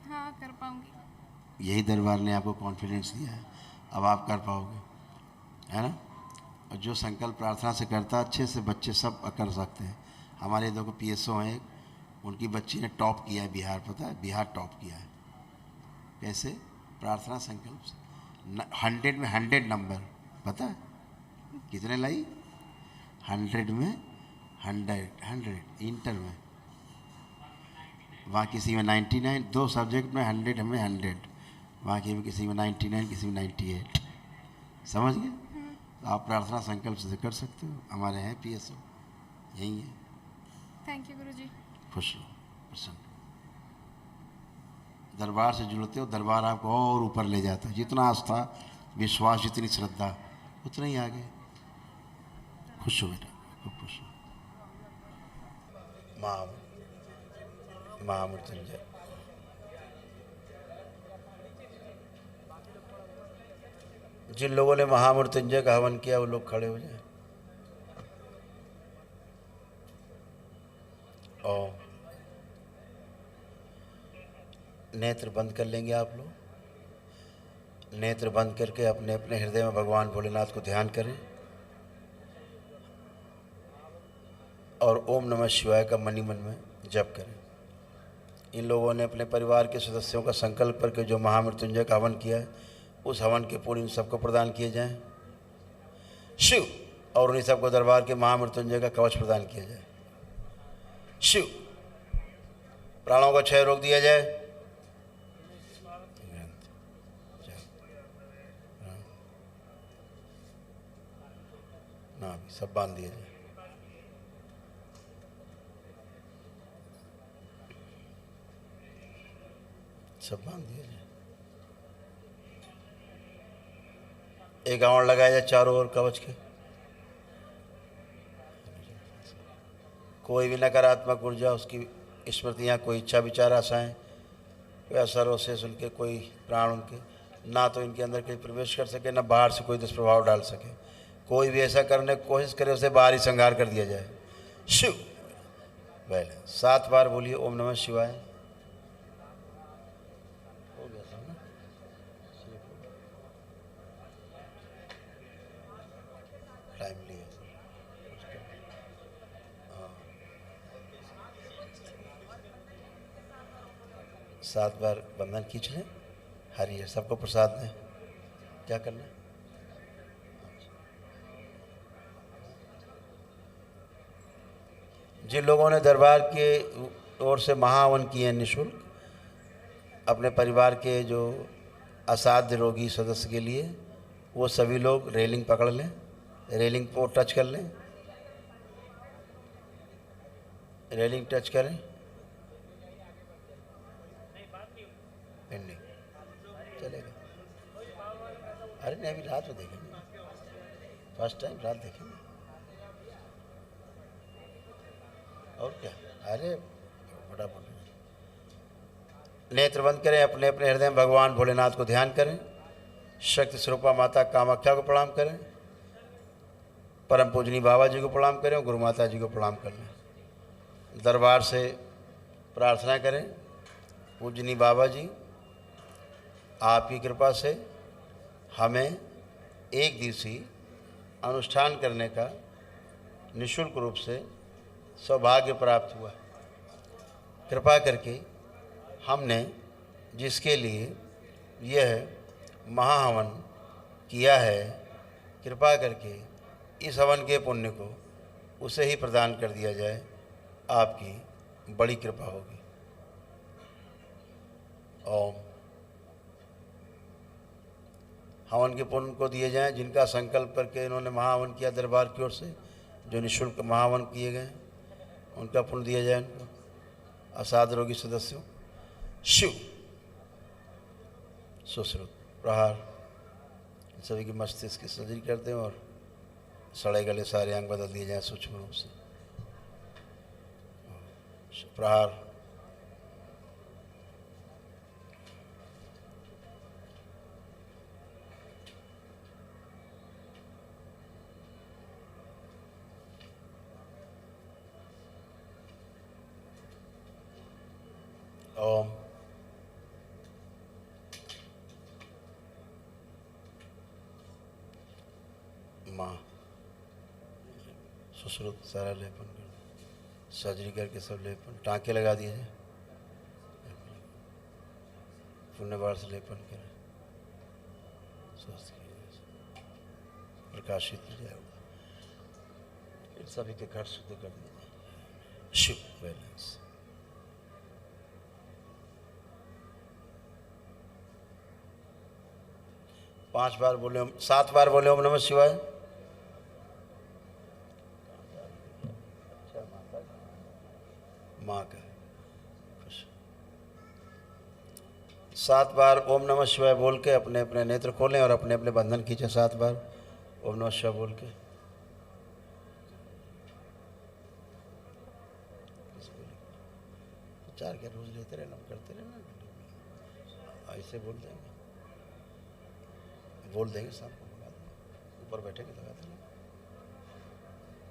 हाँ, कर पाऊँगी। यही दरबार ने आपको कॉन्फिडेंस दिया है, अब आप कर पाओगे, है ना? और जो संकल्प प्रार्थना से करता अच्छे से, बच्चे सब कर सकते हैं। हमारे दो PSO हैं, उनकी बच्ची ने टॉप किया है बिहार, पता है? बिहार टॉप किया है। कैसे? प्रार्थना संकल्प से 100 में 100 नंबर, पता है कितने लाई? 100 में 100 इंटर में। वहाँ किसी में 99, 2 सब्जेक्ट में 100 में 100, वहाँ की किसी में 99, किसी में 98। समझ गए? तो आप प्रार्थना संकल्प से कर सकते हो। हमारे हैं PSO, यही है। थैंक यू गुरुजी। खुश हो, प्रसन्न। दरबार से जुड़ते हो, दरबार आपको और ऊपर ले जाता है। जितना आस्था, विश्वास, जितनी श्रद्धा, उतना ही आगे। खुश हो बेटा, खूब खुश हो। महामृत्युंजय। जिन लोगों ने महामृत्युंजय का हवन किया वो लोग खड़े हो जाए। और नेत्र बंद कर लेंगे आप लोग। नेत्र बंद करके अपने अपने हृदय में भगवान भोलेनाथ को ध्यान करें और ओम नमः शिवाय का मनी मन में जप करें। इन लोगों ने अपने परिवार के सदस्यों का संकल्प करके जो महामृत्युंजय का हवन किया है, उस हवन के पुण्य इन सबको प्रदान किए जाएं शिव, और उन्हीं सबको दरबार के महामृत्युंजय का कवच प्रदान किया जाए शिव। प्राणों का क्षय रोक दिया जाए। ना सब बांध दिया जाए। सब बांध दिया जाए। एक आवरण लगाया जाए चारों ओर कवच के। कोई भी नकारात्मक ऊर्जा, उसकी स्मृतियाँ, कोई इच्छा विचार, आशाएँ, कोई असर अवशेष उनके, कोई प्राण उनके, ना तो इनके अंदर कोई प्रवेश कर सके, ना बाहर से कोई दुष्प्रभाव डाल सके। कोई भी ऐसा करने की कोशिश करे, उसे बाहर ही संहार कर दिया जाए शिव। पहले 7 बार बोलिए ओम नमः शिवाय। हो गया सब ना? टाइम लिया। हाँ, 7 बार बंधन खींच लें। हरियर सबको प्रसाद दें। क्या करना है? जिन लोगों ने दरबार के ओर से महाहवन किए हैं निःशुल्क, अपने परिवार के जो असाध्य रोगी सदस्य के लिए, वो सभी लोग रेलिंग पकड़ लें, रेलिंग को टच कर लें, रेलिंग टच करें। पेंडिंग चलेगा। अरे नहीं, अभी रात में देखेंगे, फर्स्ट टाइम रात देखेंगे। और क्या? अरे बड़ा बोल। नेत्र बंद करें, अपने अपने हृदय में भगवान भोलेनाथ को ध्यान करें। शक्ति स्वरूपा माता कामाख्या को प्रणाम करें। परम पूजनी बाबा जी को प्रणाम करें और गुरु माता जी को प्रणाम कर लें। दरबार से प्रार्थना करें, पूजनी बाबा जी, आपकी कृपा से हमें एक दिवसीय अनुष्ठान करने का निःशुल्क रूप से सौभाग्य प्राप्त हुआ। कृपा करके हमने जिसके लिए यह महाहवन किया है, कृपा करके इस हवन के पुण्य को उसे ही प्रदान कर दिया जाए, आपकी बड़ी कृपा होगी। ओम। हवन के पुण्य को दिए जाएं जिनका संकल्प करके इन्होंने महाहवन किया दरबार की ओर से, जो निःशुल्क महाहवन किए गए उनका पुण्य दिया जाए इनको, असाध रोगी सदस्यों। शिव सुश्रुत प्रहार सभी की मस्तिष्क की सर्जरी कर दें और सड़े गले सारे अंग बदल दिए जाएं सूक्ष्म रूप से। प्रहार। ओम। माँ सुश्रुत सारा लेपन कर, सर्जरी करके सब लेपन, टाँके लगा दिए जाए, पुण्यवार से लेपन करें, स्वस्थ प्रकाशित हो जाएगा, इन सभी के घर शुद्ध कर दीजिए। शिव बैलेंस। पांच बार बोले, 7 बार बोले ओम नमः शिवाय। माँ का खुश। 7 बार ओम नमः शिवाय बोल के अपने अपने नेत्र खोलें और अपने अपने बंधन खींचें। 7 बार ओम नमः शिवाय बोल के। चार के रोज लेते रहना, करते रहना, ऐसे बोल देंगे शाम को, ऊपर बैठेंगे लगा देंगे।